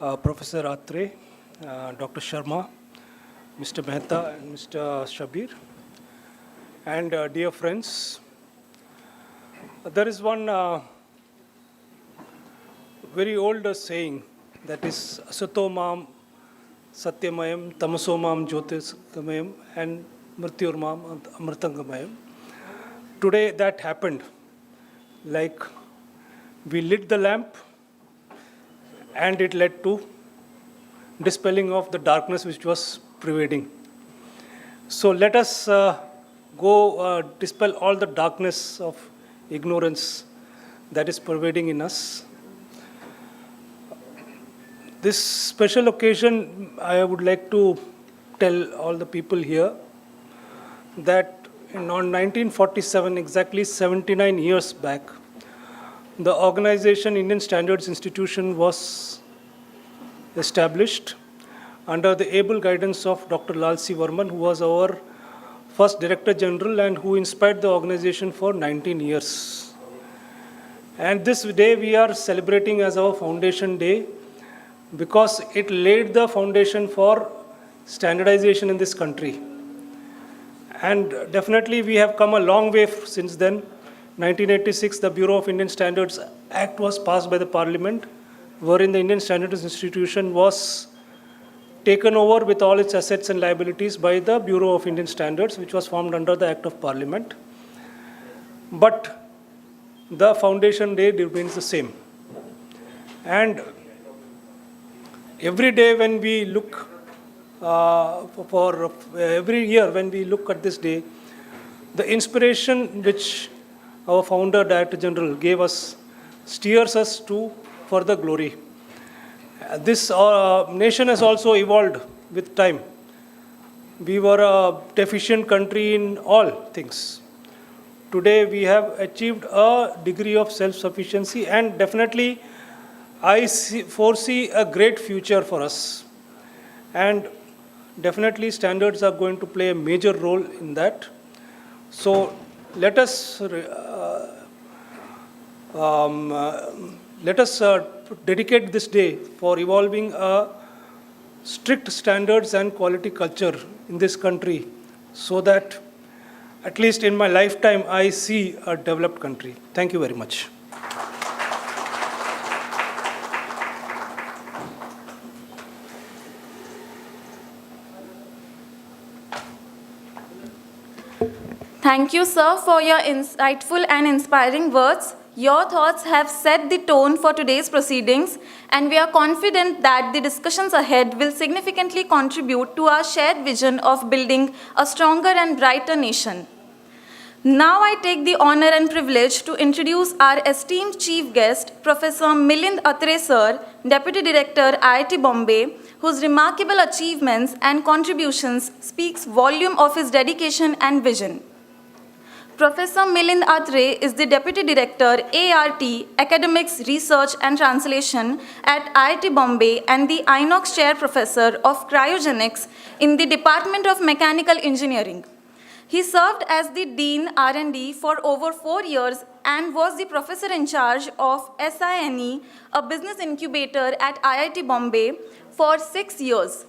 Professor Atre, Dr. Sharma, Mr. Mehta, and Mr. Shabir, and dear friends. There is one very old saying that is Asato Mam Satyamayam, Tamaso Mam Jyotisgamayam, and Mrityur Mam Amritangamayam. Today that happened. Like we lit the lamp and it led to dispelling of the darkness which was pervading. So let us go dispel all the darkness of ignorance that is pervading in us. This special occasion, I would like to tell all the people here that on 1947, exactly 79 years back, the organization Indian Standards Institution was established under the able guidance of Dr. Lal C. Varman, who was our first Director General and who inspired the organization for 19 years. And this day we are celebrating as our foundation day because it laid the foundation for standardization in this country. And definitely we have come a long way since then. 1986, the Bureau of Indian Standards Act was passed by the Parliament, wherein the Indian Standards Institution was taken over with all its assets and liabilities by the Bureau of Indian Standards, which was formed under the Act of Parliament. But the foundation day remains the same. And every day when we look every year when we look at this day, the inspiration which our founder, Director General, gave us steers us to further glory. This nation has also evolved with time. We were a deficient country in all things. Today we have achieved a degree of self-sufficiency, and definitely I foresee a great future for us. And definitely standards are going to play a major role in that. So let us dedicate this day for evolving a strict standards and quality culture in this country, so that at least in my lifetime I see a developed country. Thank you very much. Thank you, sir, for your insightful and inspiring words. Your thoughts have set the tone for today's proceedings, and we are confident that the discussions ahead will significantly contribute to our shared vision of building a stronger and brighter nation. Now I take the honor and privilege to introduce our esteemed chief guest, Professor Milind Atre sir, Deputy Director, IIT Bombay, whose remarkable achievements and contributions speaks volume of his dedication and vision. Professor Milind Atre is the Deputy Director, ART, Academics, Research and Translation at IIT Bombay and the Inox Chair Professor of Cryogenics in the Department of Mechanical Engineering. He served as the Dean R&D for over 4 years and was the Professor in charge of SINE, a business incubator at IIT Bombay, for 6 years.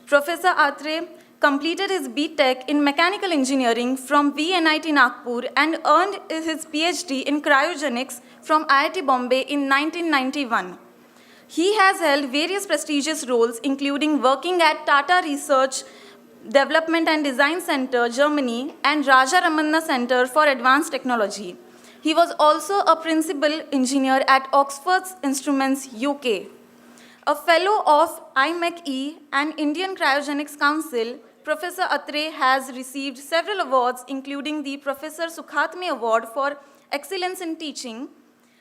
Professor Atre completed his B.Tech in Mechanical Engineering from VNIT Nagpur and earned his PhD in Cryogenics from IIT Bombay in 1991. He has held various prestigious roles, including working at Tata Research Development and Design Center, Germany, and Raja Ramanna Center for Advanced Technology. He was also a principal engineer at Oxford Instruments, UK. A fellow of IMechE and Indian Cryogenics Council, Professor Atre has received several awards, including the Professor Sukhatme Award for Excellence in Teaching.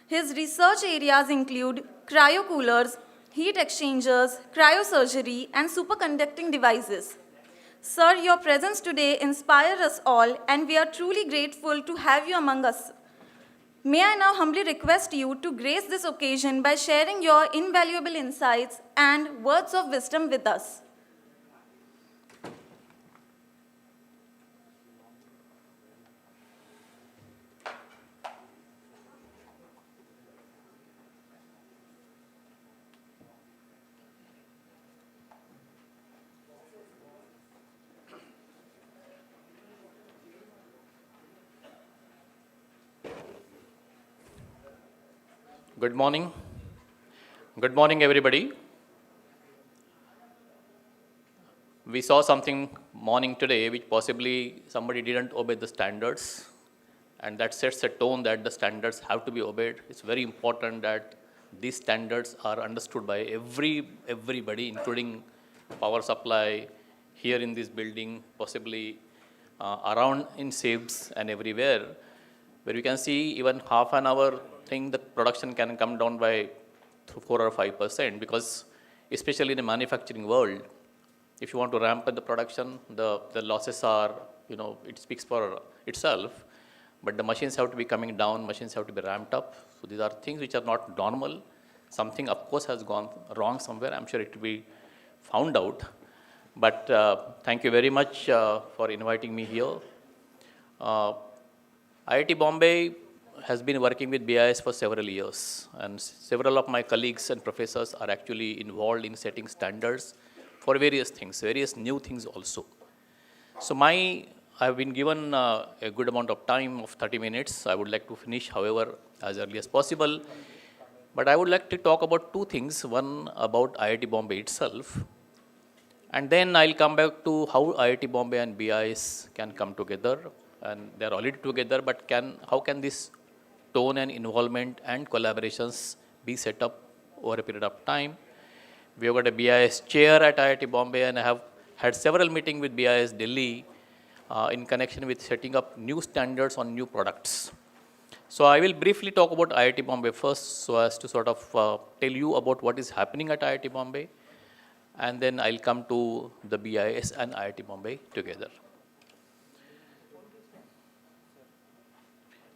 His research areas include cryocoolers, heat exchangers, cryosurgery, and superconducting devices. Sir, your presence today inspires us all, and we are truly grateful to have you among us. May I now humbly request you to grace this occasion by sharing your invaluable insights and words of wisdom with us. Good morning. Good morning, everybody. We saw something morning today which possibly somebody didn't obey the standards, and that sets a tone that the standards have to be obeyed. It's very important that these standards are understood by everybody, including power supply here in this building, possibly around in SIBs and everywhere, where you can see even half an hour thing, the production can come down by 4 or 5%, because especially in the manufacturing world, if you want to ramp up the production, the losses are, it speaks for itself. But the machines have to be coming down, machines have to be ramped up. So these are things which are not normal. Something, of course, has gone wrong somewhere. I'm sure it will be found out. But thank you very much for inviting me here. IIT Bombay has been working with BIS for several years, and several of my colleagues and professors are actually involved in setting standards for various things, various new things also. So I've been given a good amount of time of 30 minutes. I would like to finish, however, as early as possible. But I would like to talk about two things. One about IIT Bombay itself, and then I'll come back to how IIT Bombay and BIS can come together. And they're already together, but how can this tone and involvement and collaborations be set up over a period of time? We have got a BIS chair at IIT Bombay, and I have had several meetings with BIS Delhi in connection with setting up new standards on new products. So I will briefly talk about IIT Bombay first, so as to sort of tell you about what is happening at IIT Bombay, and then I'll come to the BIS and IIT Bombay together.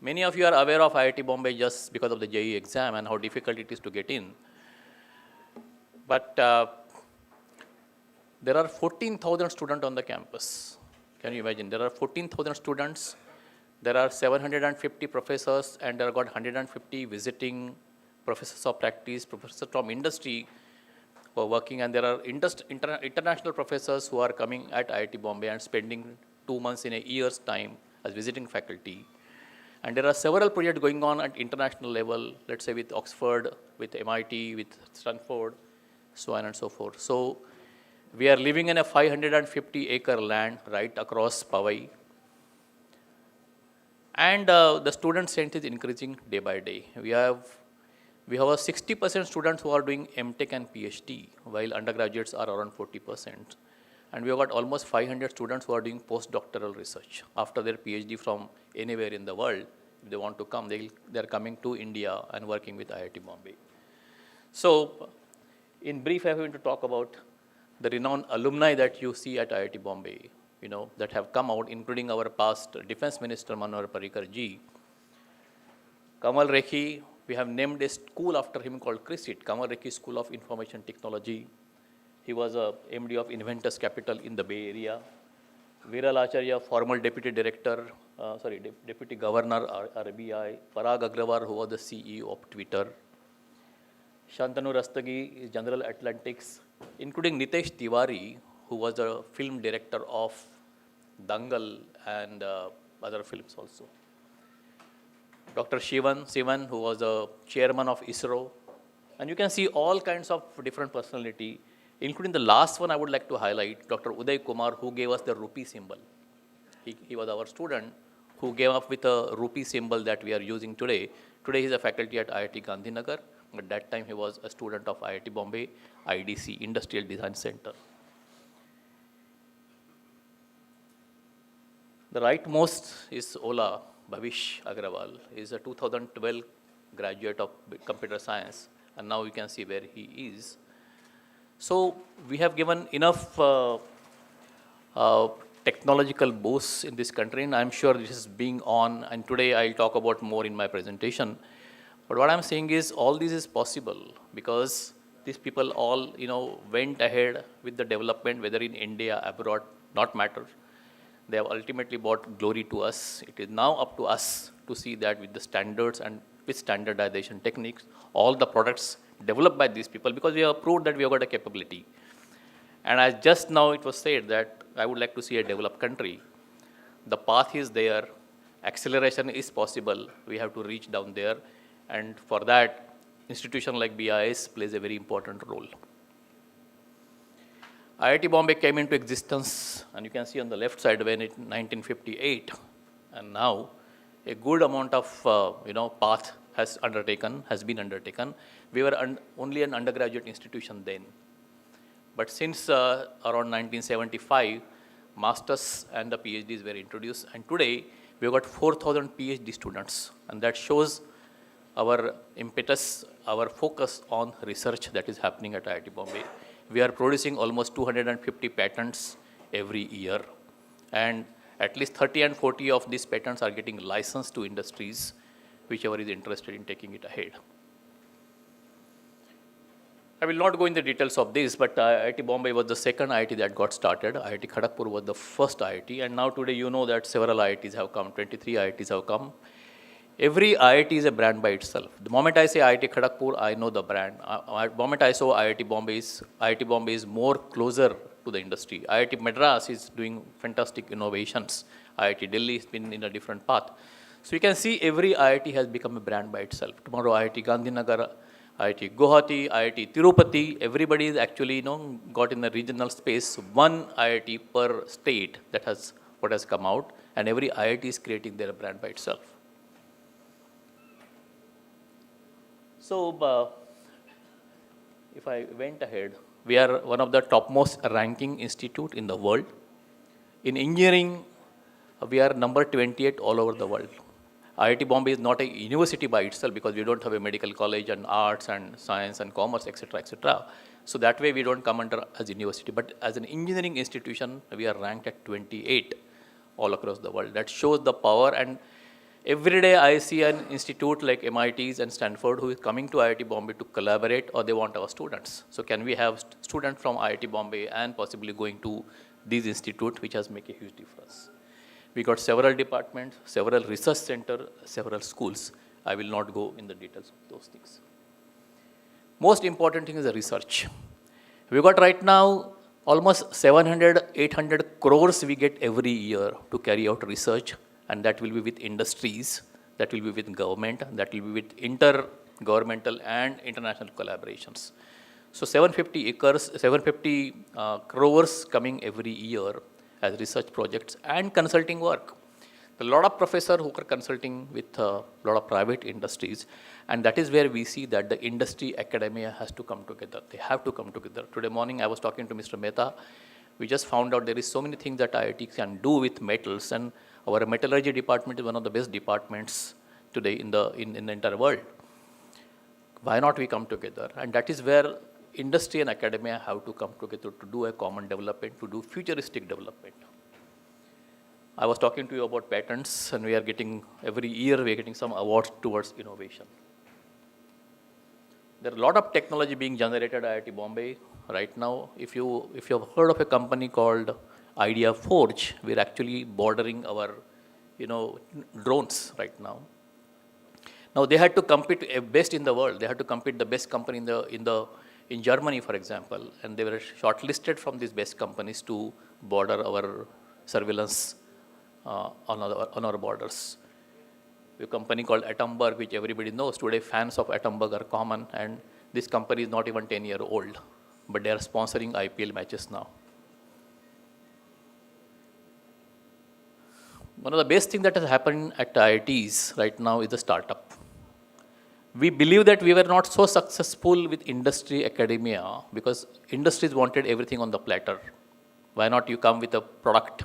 Many of you are aware of IIT Bombay just because of the JEE exam and how difficult it is to get in. But there are 14,000 students on the campus. Can you imagine? There are 14,000 students, there are 750 professors, and there are got 150 visiting professors of practice, professors from industry who are working, and there are international professors who are coming at IIT Bombay and spending 2 months in a year's time as visiting faculty. And there are several projects going on at international level, let's say with Oxford, with MIT, with Stanford, so on and so forth. So we are living in a 550-acre land right across Powai. And the student strength is increasing day by day. We have a 60% students who are doing MTech and PhD, while undergraduates are around 40%. And we have got almost 500 students who are doing postdoctoral research after their PhD from anywhere in the world. If they want to come, they're coming to India and working with IIT Bombay. So in brief, I'm going to talk about the renowned alumni that you see at IIT Bombay, that have come out, including our past Defense Minister Manohar Parrikar ji. Kamal Rekhi, we have named a school after him called CRISIT, Kamal Rekhi School of Information Technology. He was a MD of Inventors Capital in the Bay Area. Viral Acharya, former Deputy Governor RBI. Parag Agrawal, who was the CEO of Twitter. Shantanu Rastagi is General Atlantics, including Nitesh Tiwari, who was the film director of Dangal and other films also. Dr. Sivan, who was the chairman of ISRO. And you can see all kinds of different personality, including the last one I would like to highlight, Dr. Uday Kumar, who gave us the rupee symbol. He was our student who came up with a rupee symbol that we are using today. Today he is a faculty at IIT Gandhinagar. At that time he was a student of IIT Bombay, IDC, Industrial Design Center. The rightmost is Ola Bhavish Agrawal. He is a 2012 graduate of computer science, and now you can see where he is. So we have given enough technological boosts in this country, and I'm sure this is being on, and today I'll talk about more in my presentation. But what I'm saying is all this is possible because these people all, went ahead with the development, whether in India, abroad, not matter. They have ultimately brought glory to us. It is now up to us to see that with the standards and with standardization techniques, all the products developed by these people, because we have proved that we have got a capability. And as just now it was said that I would like to see a developed country. The path is there, acceleration is possible, we have to reach down there. And for that, institution like BIS plays a very important role. IIT Bombay came into existence, and you can see on the left side when it 1958, and now a good amount of path has been undertaken. We were only an undergraduate institution then, but since around 1975, masters and the PhDs were introduced, and today we've got 4,000 PhD students, and that shows our impetus, our focus on research that is happening at IIT Bombay. We are producing almost 250 patents every year, and at least 30 and 40 of these patents are getting licensed to industries, whichever is interested in taking it ahead. I will not go in the details of this, but IIT Bombay was the second IIT that got started. IIT Kharagpur was the first IIT, and now today you know that several IITs have come, 23 IITs have come. Every IIT is a brand by itself. The moment I say IIT Kharagpur, I know the brand. The moment I saw IIT Bombay is more closer to the industry. IIT Madras is doing fantastic innovations. IIT Delhi has been in a different path. So you can see every IIT has become a brand by itself. Tomorrow IIT Gandhinagar, IIT Guwahati, IIT Tirupati, everybody is actually got in the regional space. One IIT per state, that has what has come out, and every IIT is creating their brand by itself. So, if I went ahead, we are one of the topmost ranking institute in the world. In engineering, we are number 28 all over the world. IIT Bombay is not a university by itself because we don't have a medical college and arts and science and commerce, etc., etc. So that way we don't come under as a university. But as an engineering institution, we are ranked at 28 all across the world. That shows the power, and every day I see an institute like MITs and Stanford who is coming to IIT Bombay to collaborate, or they want our students. So can we have students from IIT Bombay and possibly going to these institutes, which has made a huge difference. We got several departments, several research centers, several schools. I will not go in the details of those things. Most important thing is the research. We got right now almost 700, 800 crores we get every year to carry out research, and that will be with industries, that will be with government, that will be with intergovernmental and international collaborations. So 750 crores coming every year as research projects and consulting work. A lot of professors who are consulting with a lot of private industries, and that is where we see that the industry academia has to come together. They have to come together. Today morning I was talking to Mr. Mehta. We just found out there is so many things that IIT can do with metals, and our metallurgy department is one of the best departments today in the entire world. Why not we come together? And that is where industry and academia have to come together to do a common development, to do futuristic development. I was talking to you about patents, and we are getting, every year we are getting some awards towards innovation. There are a lot of technology being generated at IIT Bombay right now. If you have heard of a company called Idea Forge, we're actually bordering our drones right now. Now they had to compete best in the world. They had to compete the best company in Germany, for example, and they were shortlisted from these best companies to border our surveillance on our borders. A company called Atomberg, which everybody knows today, fans of Atomberg are common, and this company is not even 10 years old, but they are sponsoring IPL matches now. One of the best things that has happened at IITs right now is the startup. We believe that we were not so successful with industry academia because industries wanted everything on the platter. Why not you come with a product?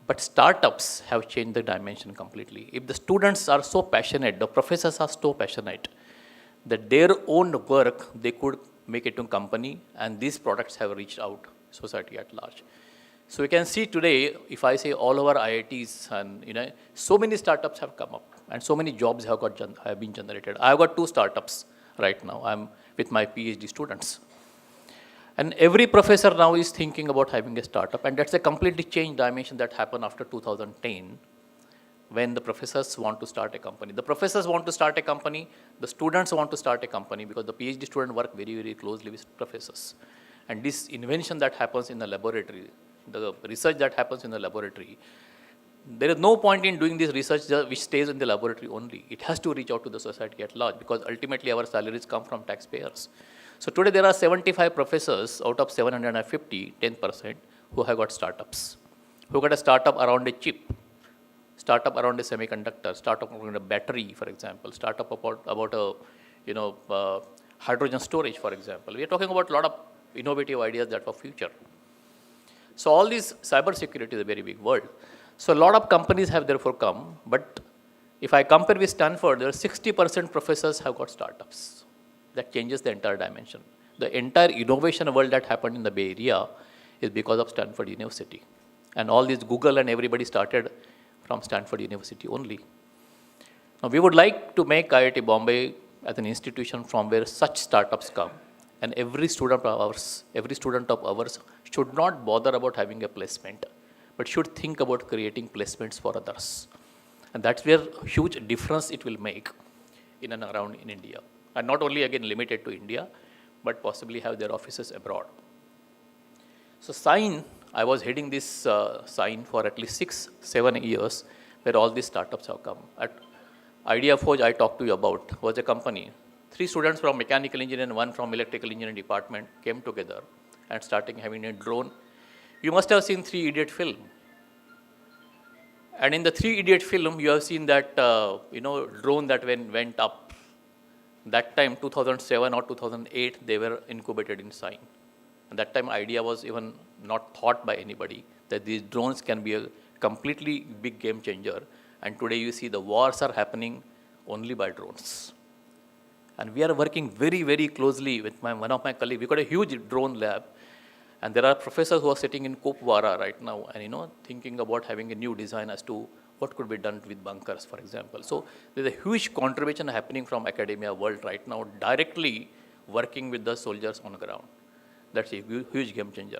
But startups have changed the dimension completely. If the students are so passionate, the professors are so passionate, that their own work, they could make it to a company, and these products have reached out society at large. So you can see today, if I say all over IITs, and so many startups have come up, and so many jobs have been generated. I've got 2 startups right now. I'm with my PhD students. And every professor now is thinking about having a startup, and that's a completely changed dimension that happened after 2010, when the professors want to start a company. The professors want to start a company, the students want to start a company, because the PhD students work very, very closely with professors. And this invention that happens in the laboratory, the research that happens in the laboratory, There is no point in doing this research which stays in the laboratory only. It has to reach out to the society at large because ultimately our salaries come from taxpayers. So today there are 75 professors out of 750, 10%, who have got startups, who got a startup around a chip, startup around a semiconductor, startup around a battery, for example, startup about a, hydrogen storage, for example. We are talking about a lot of innovative ideas that for future. So all these cybersecurity is a very big world. So a lot of companies have therefore come, but if I compare with Stanford, there are 60% professors have got startups. That changes the entire dimension. The entire innovation world that happened in the Bay Area is because of Stanford University. And all these Google and everybody started from Stanford University only. Now we would like to make IIT Bombay as an institution from where such startups come. And every student of ours should not bother about having a placement, but should think about creating placements for others. And that's where huge difference it will make in and around in India. And not only again limited to India, but possibly have their offices abroad. So Sign, I was heading this Sign for at least 6-7 years, where all these startups have come. At Idea Forge I talked to you about was a company. 3 students from mechanical engineering and 1 from electrical engineering department came together and starting having a drone. You must have seen 3 Idiot film. And in the 3 Idiot film, you have seen that, drone that went up. That time, 2007 or 2008, they were incubated in Sign. And that time, idea was even not thought by anybody that these drones can be a completely big game changer. And today you see the wars are happening only by drones. And we are working very, very closely with one of my colleagues. We've got a huge drone lab. And there are professors who are sitting in Kupwara right now and, thinking about having a new design as to what could be done with bunkers, for example. So there's a huge contribution happening from academia world right now, directly working with the soldiers on the ground. That's a huge game changer.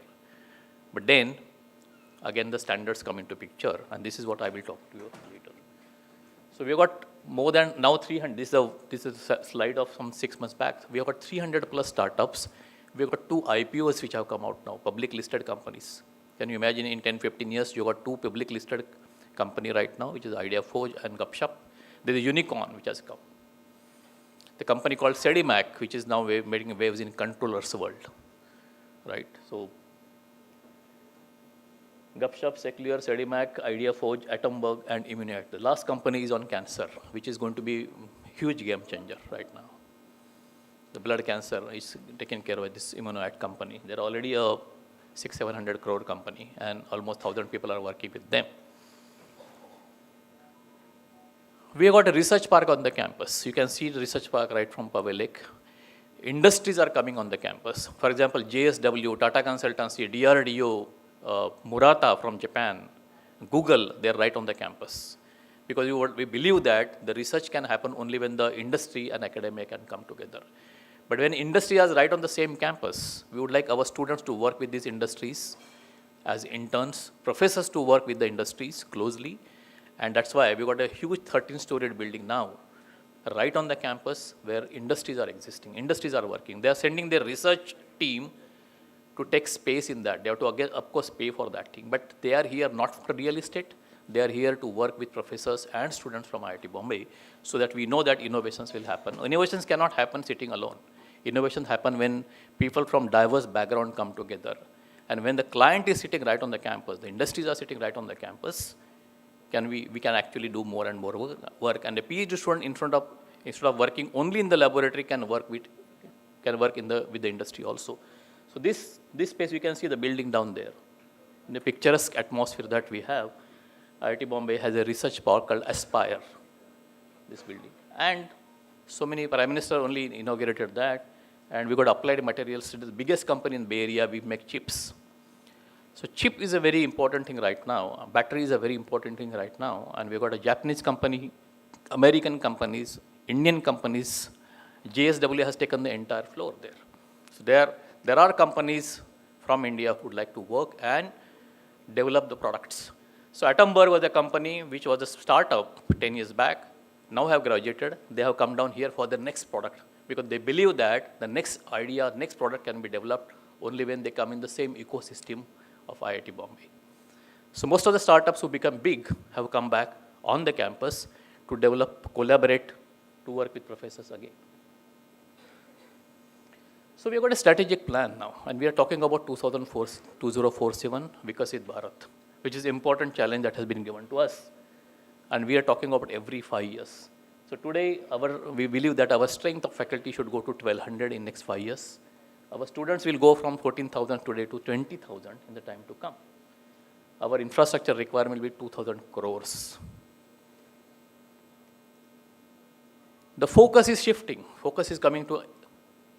But then, again, the standards come into picture, and this is what I will talk to you later. So we've got more than now 300. This is a slide of some 6 months back. We have got 300 plus startups. We've got 2 IPOs which have come out now, public listed companies. Can you imagine in 10-15 years, you've got 2 public listed company right now, which is Idea Forge and Gupshup. There's a unicorn which has come. The company called Sedimac, which is now making waves in controllers world, right? So Gupshup, Secular, Sedimac, Idea Forge, Atomberg, and Immunoact. The last company is on cancer, which is going to be a huge game changer right now. The blood cancer is taken care of by this Immunoact company. They're already a 600-700 crore company, and almost 1,000 people are working with them. We have got a research park on the campus. You can see the research park right from Pave Lake. Industries are coming on the campus. For example, JSW, Tata Consultancy, DRDO, Murata from Japan, Google, they're right on the campus. Because we believe that the research can happen only when the industry and academia can come together. But when industry is right on the same campus, we would like our students to work with these industries as interns, professors to work with the industries closely. And that's why we got a huge 13-storied building now, right on the campus where industries are existing. Industries are working. They are sending their research team to take space in that. They have to, again, of course, pay for that thing. But they are here not for real estate. They are here to work with professors and students from IIT Bombay so that we know that innovations will happen. Innovations cannot happen sitting alone. Innovations happen when people from diverse backgrounds come together. And when the client is sitting right on the campus, the industries are sitting right on the campus, we can actually do more and more work. And a PhD student instead of working only in the laboratory can work with the industry also. So this space, you can see the building down there. In the picturesque atmosphere that we have, IIT Bombay has a research park called Aspire, this building. And so many, Prime Minister only inaugurated that. And we got applied materials. It is the biggest company in the Bay Area. We make chips. So chip is a very important thing right now. Battery is a very important thing right now. And we got a Japanese company, American companies, Indian companies. JSW has taken the entire floor there. So there are companies from India who would like to work and develop the products. So Atomberg was a company which was a startup 10 years back. Now have graduated. They have come down here for the next product because they believe that the next idea, next product can be developed only when they come in the same ecosystem of IIT Bombay. So most of the startups who become big have come back on the campus to develop, collaborate, to work with professors again. So we have got a strategic plan now, and we are talking about 2047 Vikasit Bharat, which is an important challenge that has been given to us. And we are talking about every 5 years. So today, we believe that our strength of faculty should go to 1,200 in next 5 years. Our students will go from 14,000 today to 20,000 in the time to come. Our infrastructure requirement will be 2,000 crores. The focus is shifting. Focus is coming to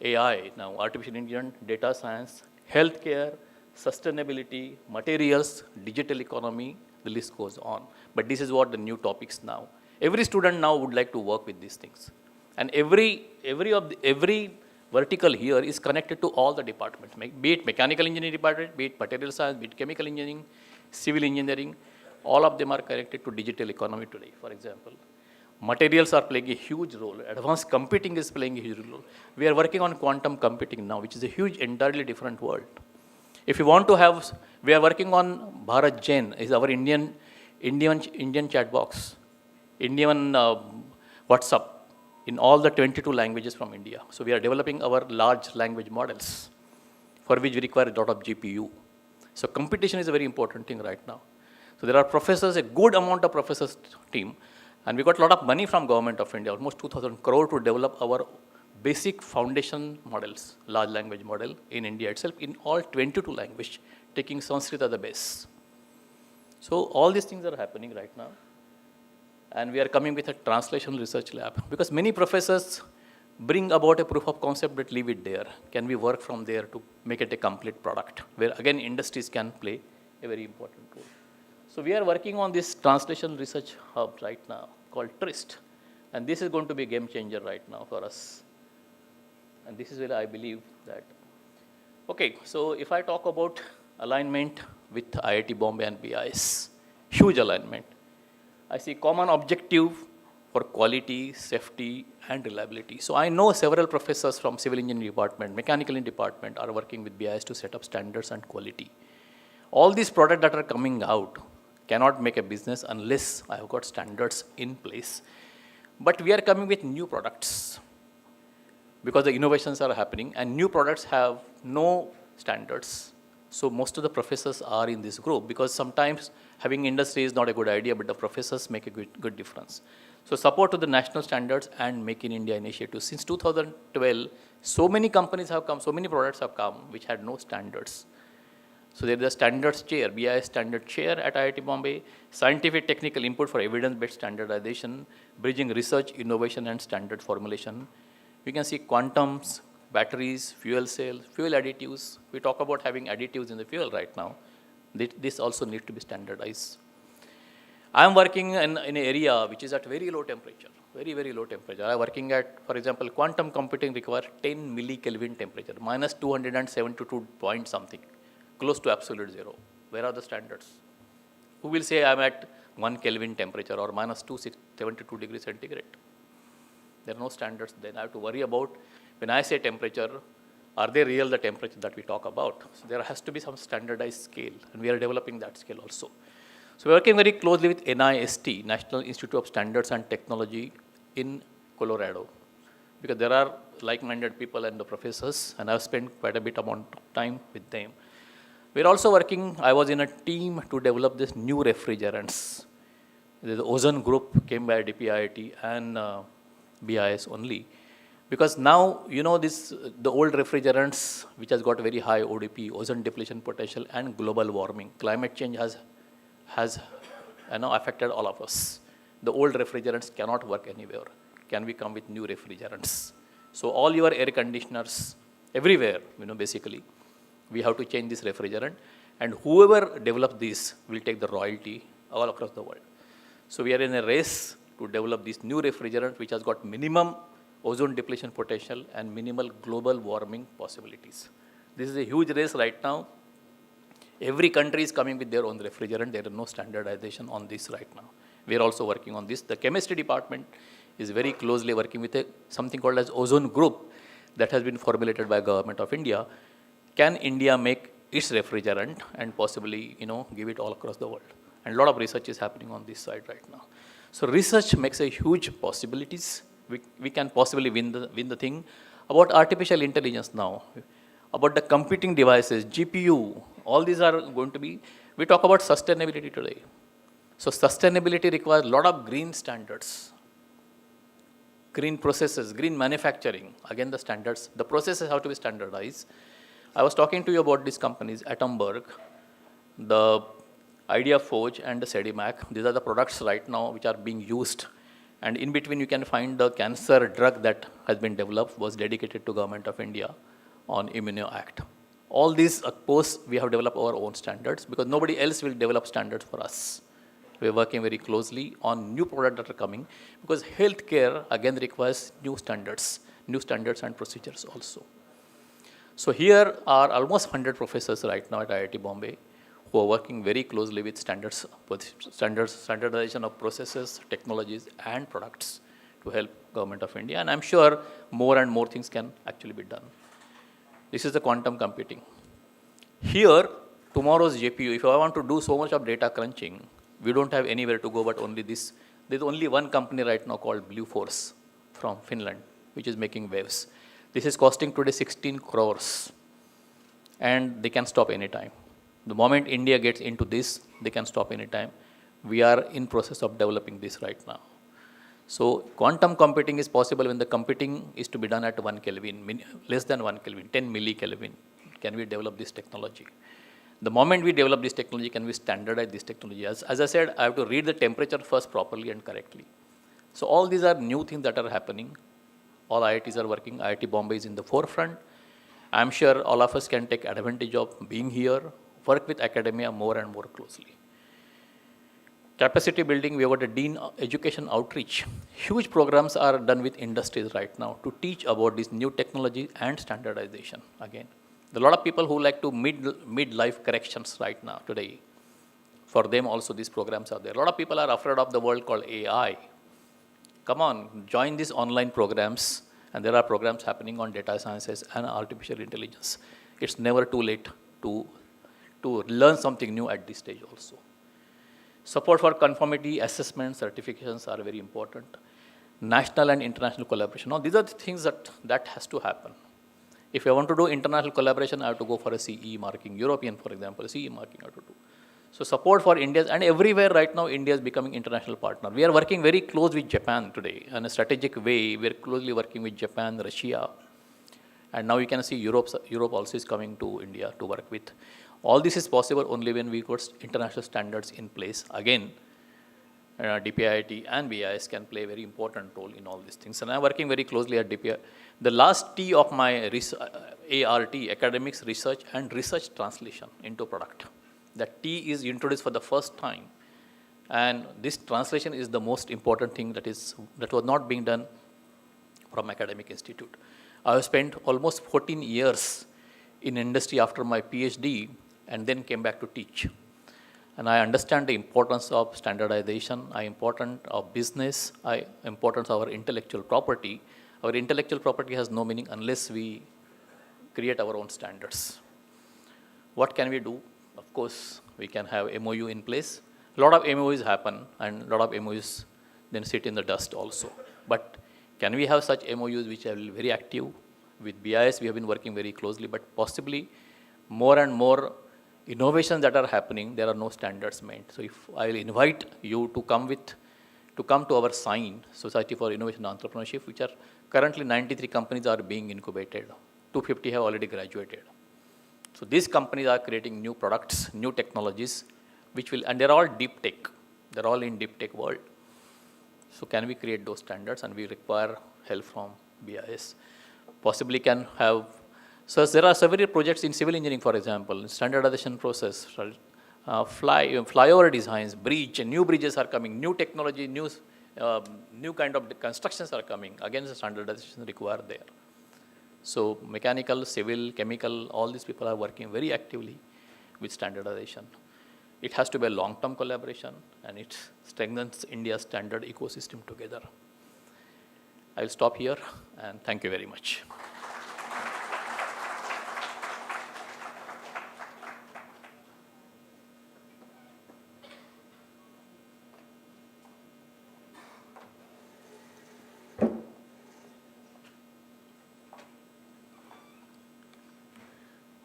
AI now, artificial intelligence, data science, healthcare, sustainability, materials, digital economy, the list goes on. But this is what the new topics now. Every student now would like to work with these things. And every vertical here is connected to all the departments, be it mechanical engineering department, be it material science, be it chemical engineering, civil engineering, all of them are connected to digital economy today, for example. Materials are playing a huge role. Advanced computing is playing a huge role. We are working on quantum computing now, which is a huge, entirely different world. If you want to have, we are working on Bharat Jain, is our Indian chat box, Indian WhatsApp, in all the 22 languages from India. So we are developing our large language models, for which we require a lot of GPU. So competition is a very important thing right now. So there are professors, a good amount of professors team, and we got a lot of money from Government of India, almost 2,000 crore to develop our basic foundation models, large language model in India itself, in all 22 languages, taking Sanskrit as the base. So all these things are happening right now. And we are coming with a translation research lab, because many professors bring about a proof of concept but leave it there. Can we work from there to make it a complete product, where again industries can play a very important role. So we are working on this translation research hub right now called TRIST. And this is going to be a game changer right now for us. And this is where I believe that. Okay, so if I talk about alignment with IIT Bombay and BIS, huge alignment. I see common objective for quality, safety, and reliability. So I know several professors from civil engineering department, mechanical engineering department are working with BIS to set up standards and quality. All these products that are coming out cannot make a business unless I have got standards in place. But we are coming with new products, because the innovations are happening and new products have no standards. So most of the professors are in this group, because sometimes having industry is not a good idea, but the professors make a good difference. So support to the national standards and Make in India initiative. Since 2012, so many companies have come, so many products have come which had no standards. So there is a standards chair, BIS standard chair at IIT Bombay, scientific technical input for evidence-based standardization, bridging research, innovation, and standard formulation. We can see quantums, batteries, fuel cells, fuel additives. We talk about having additives in the fuel right now. This also needs to be standardized. I am working in an area which is at very low temperature, very, very low temperature. I am working at, for example, quantum computing requires 10 millikelvin temperature, minus 272 point something, close to absolute zero. Where are the standards? Who will say I am at 1 Kelvin temperature or minus 272 degrees centigrade? There are no standards. Then I have to worry about, when I say temperature, are they real the temperature that we talk about? So there has to be some standardized scale, and we are developing that scale also. So we are working very closely with NIST, National Institute of Standards and Technology in Colorado, because there are like-minded people and the professors, and I have spent quite a bit amount of time with them. We're also working, I was in a team to develop this new refrigerants. The ozone group came by DPIIT and BIS only. Because now, you know, the old refrigerants, which has got very high ODP, ozone depletion potential, and global warming. Climate change has affected all of us. The old refrigerants cannot work anywhere. Can we come with new refrigerants? So all your air conditioners, everywhere, basically, we have to change this refrigerant, and whoever develops this will take the royalty all across the world. So we are in a race to develop this new refrigerant which has got minimum ozone depletion potential and minimal global warming possibilities. This is a huge race right now. Every country is coming with their own refrigerant. There is no standardization on this right now. We are also working on this. The chemistry department is very closely working with something called as ozone group that has been formulated by Government of India. Can India make its refrigerant and possibly, give it all across the world. And a lot of research is happening on this side right now. So research makes a huge possibilities. We can possibly win the thing. About artificial intelligence now, about the computing devices, GPU, all these are going to be, we talk about sustainability today. So sustainability requires a lot of green standards, green processes, green manufacturing. Again, the standards, the processes have to be standardized. I was talking to you about these companies, Atomberg, the Idea Forge and the Sedimac. These are the products right now which are being used. And in between you can find the cancer drug that has been developed was dedicated to Government of India on Immuno Act. All these, of course, we have developed our own standards because nobody else will develop standards for us. We are working very closely on new products that are coming because healthcare again requires new standards and procedures also. So here are almost 100 professors right now at IIT Bombay who are working very closely with standardization of processes, technologies, and products to help Government of India. And I'm sure more and more things can actually be done. This is the quantum computing. Here, tomorrow's GPU, if I want to do so much of data crunching, we don't have anywhere to go but only this. There's only one company right now called Blue Force from Finland, which is making waves. This is costing today 16 crores. And they can stop anytime. The moment India gets into this, they can stop anytime. We are in process of developing this right now. So quantum computing is possible when the computing is to be done at 1 Kelvin, less than 1 Kelvin, 10 millikelvin. Can we develop this technology? The moment we develop this technology, can we standardize this technology? As I said, I have to read the temperature first properly and correctly. So all these are new things that are happening. All IITs are working. IIT Bombay is in the forefront. I'm sure all of us can take advantage of being here, work with academia more and more closely. Capacity building, we have got a Dean Education Outreach. Huge programs are done with industries right now to teach about this new technology and standardization again. There are a lot of people who like to mid-life corrections right now today. For them also these programs are there. A lot of people are afraid of the world called AI. Come on, join these online programs, and there are programs happening on data sciences and artificial intelligence. It's never too late to learn something new at this stage also. Support for conformity assessment certifications are very important. National and international collaboration. Now these are the things that has to happen. If I want to do international collaboration, I have to go for a CE marking. European, for example, CE marking I have to do. So support for India, and everywhere right now, India is becoming international partner. We are working very close with Japan today in a strategic way. We are closely working with Japan, Russia, and now you can see Europe also is coming to India to work with. All this is possible only when we got international standards in place. Again, DPIIT and BIS can play a very important role in all these things. And I'm working very closely at DPIIT. The last T of my ART, academics, research, and research translation into product. That T is introduced for the first time. And this translation is the most important thing that was not being done from academic institute. I have spent almost 14 years in industry after my PhD and then came back to teach. And I understand the importance of standardization, importance of business, importance of our intellectual property. Our intellectual property has no meaning unless we create our own standards. What can we do? Of course, we can have MOU in place. A lot of MOUs happen and a lot of MOUs then sit in the dust also. But can we have such MOUs which are very active? With BIS, we have been working very closely, but possibly more and more innovations that are happening, there are no standards made. So if I will invite you to come to our SIGN, Society for Innovation and Entrepreneurship, which are currently 93 companies are being incubated. 250 have already graduated. So these companies are creating new products, new technologies, and they're all deep tech. They're all in deep tech world. So can we create those standards? And we require help from BIS. Possibly can have, so there are several projects in civil engineering, for example, standardization process, flyover designs, new bridges are coming, new technology, new kind of constructions are coming. Again, the standardization required there. So mechanical, civil, chemical, all these people are working very actively with standardization. It has to be a long-term collaboration, and it strengthens India's standard ecosystem together. I'll stop here, and thank you very much.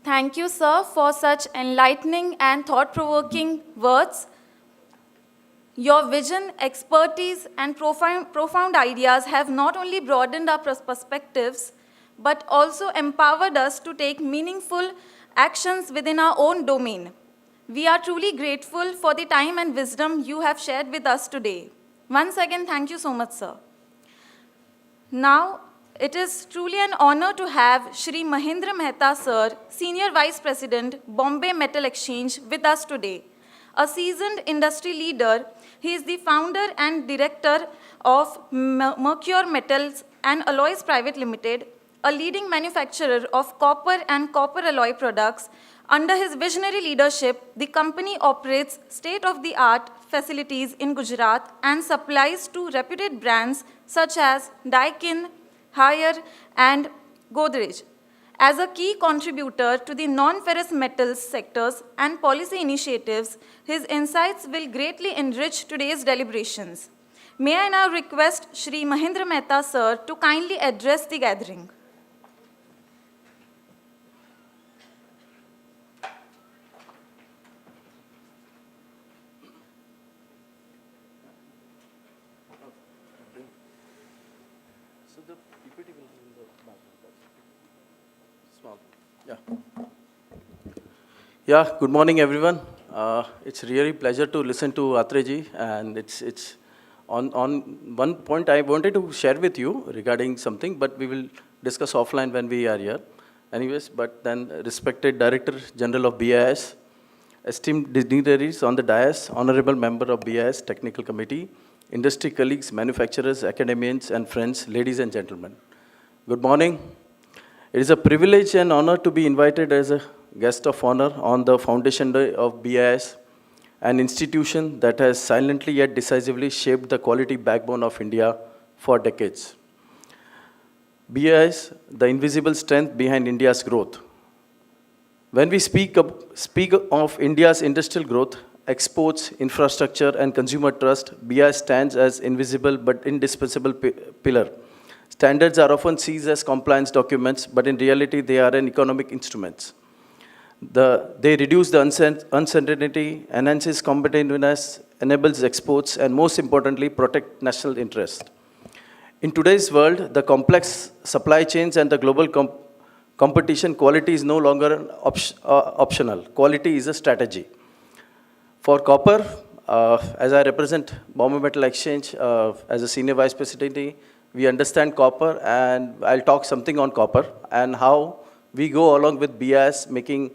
Thank you, sir, for such enlightening and thought-provoking words. Your vision, expertise, and profound ideas have not only broadened our perspectives, but also empowered us to take meaningful actions within our own domain. We are truly grateful for the time and wisdom you have shared with us today. Once again, thank you so much, sir. Now, it is truly an honor to have Shri Mahendra Mehta, sir, Senior Vice President, Bombay Metal Exchange, with us today. A seasoned industry leader, he is the founder and director of Mercure Metals and Alloys Private Limited, a leading manufacturer of copper and copper alloy products. Under his visionary leadership, the company operates state-of-the-art facilities in Gujarat and supplies to reputed brands such as Daikin, Haier, and Godrej. As a key contributor to the non-ferrous metals sectors and policy initiatives, his insights will greatly enrich today's deliberations. May I now request Shri Mahendra Mehta, sir, to kindly address the gathering. Yeah, good morning, everyone. It's really pleasure to listen to Atreji, and it's on one point I wanted to share with you regarding something, but we will discuss offline when we are here. Anyways, but then respected Director General of BIS, esteemed dignitaries on the dais, honorable member of BIS Technical Committee, industry colleagues, manufacturers, academians, and friends, ladies and gentlemen. Good morning. It is a privilege and honor to be invited as a guest of honor on the foundation day of BIS, an institution that has silently yet decisively shaped the quality backbone of India for decades. BIS, the invisible strength behind India's growth. When we speak of India's industrial growth, exports, infrastructure, and consumer trust, BIS stands as invisible but indispensable pillar. Standards are often seen as compliance documents, but in reality, they are an economic instruments. They reduce the uncertainty, enhances competitiveness, enables exports, and most importantly, protect national interest. In today's world, the complex supply chains and the global competition, quality is no longer optional. Quality is a strategy. For copper, as I represent Bombay Metal Exchange as a Senior Vice President, we understand copper, and I'll talk something on copper and how we go along with BIS making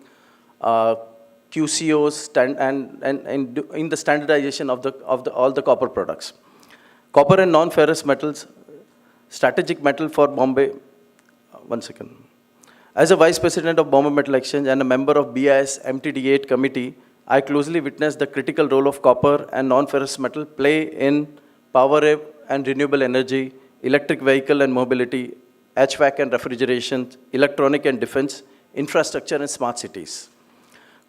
QCOs and in the standardization of all the copper products. Copper and non-ferrous metals, strategic metal for Bombay. One second. As a Vice President of Bombay Metal Exchange and a member of BIS MTD8 committee, I closely witnessed the critical role of copper and non-ferrous metal play in power and renewable energy, electric vehicle and mobility, HVAC and refrigeration, electronic and defense, infrastructure and smart cities.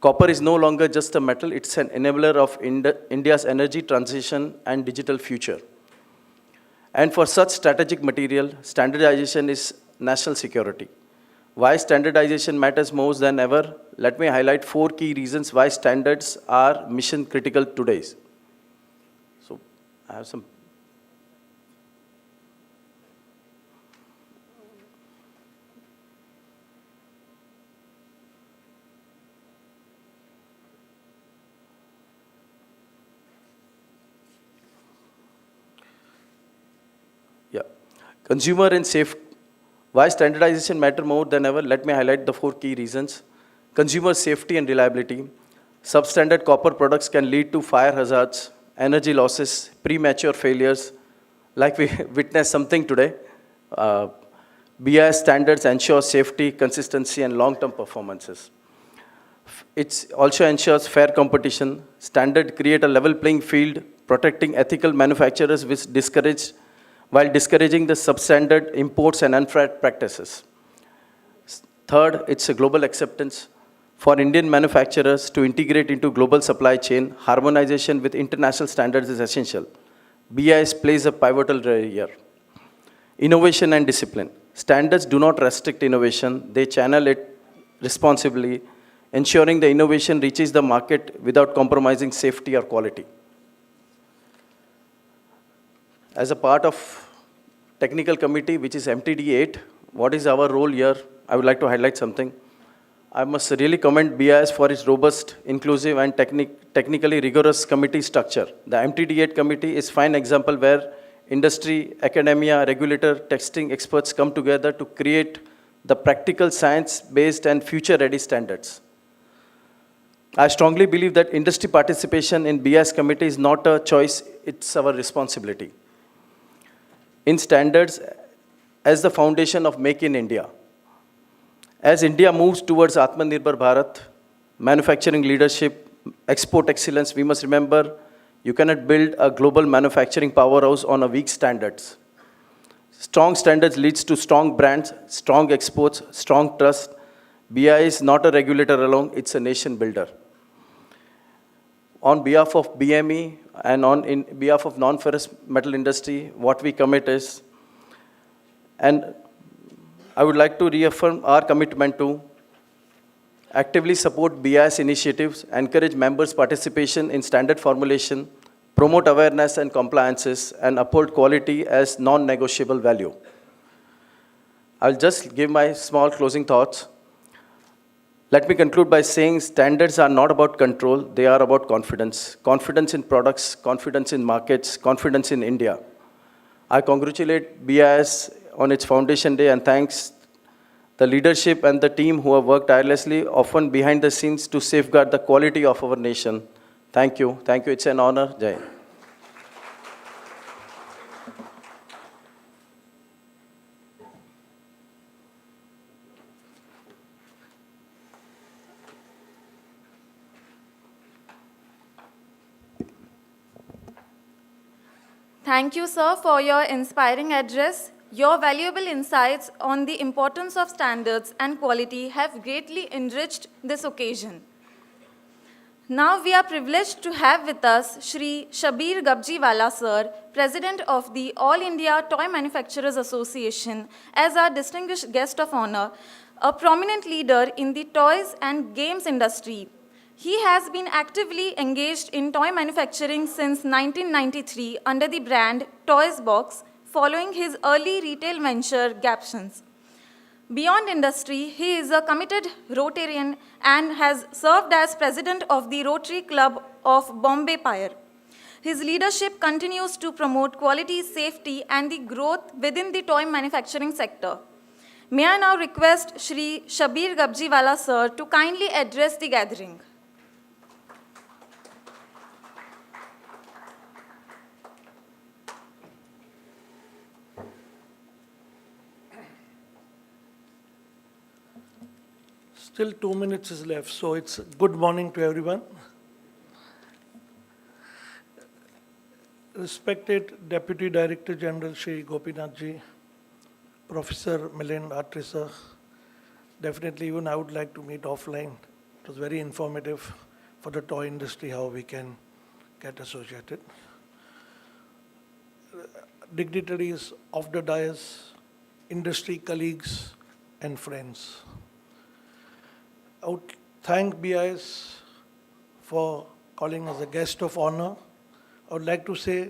Copper is no longer just a metal, it's an enabler of India's energy transition and digital future. And for such strategic material, standardization is national security. Why standardization matters more than ever? Let me highlight 4 key reasons why standards are mission critical today. So I have some. Yeah. Consumer and safe. Why standardization matter more than ever? Let me highlight the 4 key reasons. Consumer safety and reliability. Substandard copper products can lead to fire hazards, energy losses, premature failures. Like we witnessed something today, BIS standards ensure safety, consistency, and long-term performances. It also ensures fair competition. Standards create a level playing field, protecting ethical manufacturers while discouraging the substandard imports and unfair practices. Third, it's a global acceptance. For Indian manufacturers to integrate into global supply chain, harmonization with international standards is essential. BIS plays a pivotal role here. Innovation and discipline. Standards do not restrict innovation, they channel it responsibly, ensuring the innovation reaches the market without compromising safety or quality. As a part of technical committee, which is MTD8, what is our role here? I would like to highlight something. I must really commend BIS for its robust, inclusive, and technically rigorous committee structure. The MTD8 committee is a fine example where industry, academia, regulator, testing experts come together to create the practical science-based and future-ready standards. I strongly believe that industry participation in BIS committee is not a choice, it's our responsibility. In standards, as the foundation of Make in India. As India moves towards Atmanirbhar Bharat, manufacturing leadership, export excellence, we must remember you cannot build a global manufacturing powerhouse on a weak standards. Strong standards leads to strong brands, strong exports, strong trust. BI is not a regulator alone, it's a nation builder. On behalf of BME and in behalf of non-ferrous metal industry, what we commit is, and I would like to reaffirm our commitment to actively support BIS initiatives, encourage members' participation in standard formulation, promote awareness and compliances, and uphold quality as non-negotiable value. I'll just give my small closing thoughts. Let me conclude by saying standards are not about control, they are about confidence. Confidence in products, confidence in markets, confidence in India. I congratulate BIS on its foundation day and thanks the leadership and the team who have worked tirelessly, often behind the scenes, to safeguard the quality of our nation. Thank you. Thank you. It's an honor. Jai. Thank you, sir, for your inspiring address. Your valuable insights on the importance of standards and quality have greatly enriched this occasion. Now we are privileged to have with us Shri Shabir Gabjiwala sir, President of the All India Toy Manufacturers Association, as our distinguished guest of honor, a prominent leader in the toys and games industry. He has been actively engaged in toy manufacturing since 1993 under the brand Toys Box, following his early retail venture, Gaptions. Beyond industry, he is a committed Rotarian and has served as president of the Rotary Club of Bombay Pyre. His leadership continues to promote quality, safety, and the growth within the toy manufacturing sector. May I now request Shri Shabir Gabjiwala sir to kindly address the gathering. Still 2 minutes is left, so it's good morning to everyone. Respected Deputy Director General Shri Gopinathji, Professor Milind Atri sir, definitely even I would like to meet offline. It was very informative for the toy industry, how we can get associated. Dignitaries of the dais, industry colleagues and friends. I would thank BIS for calling us a guest of honor. I would like to say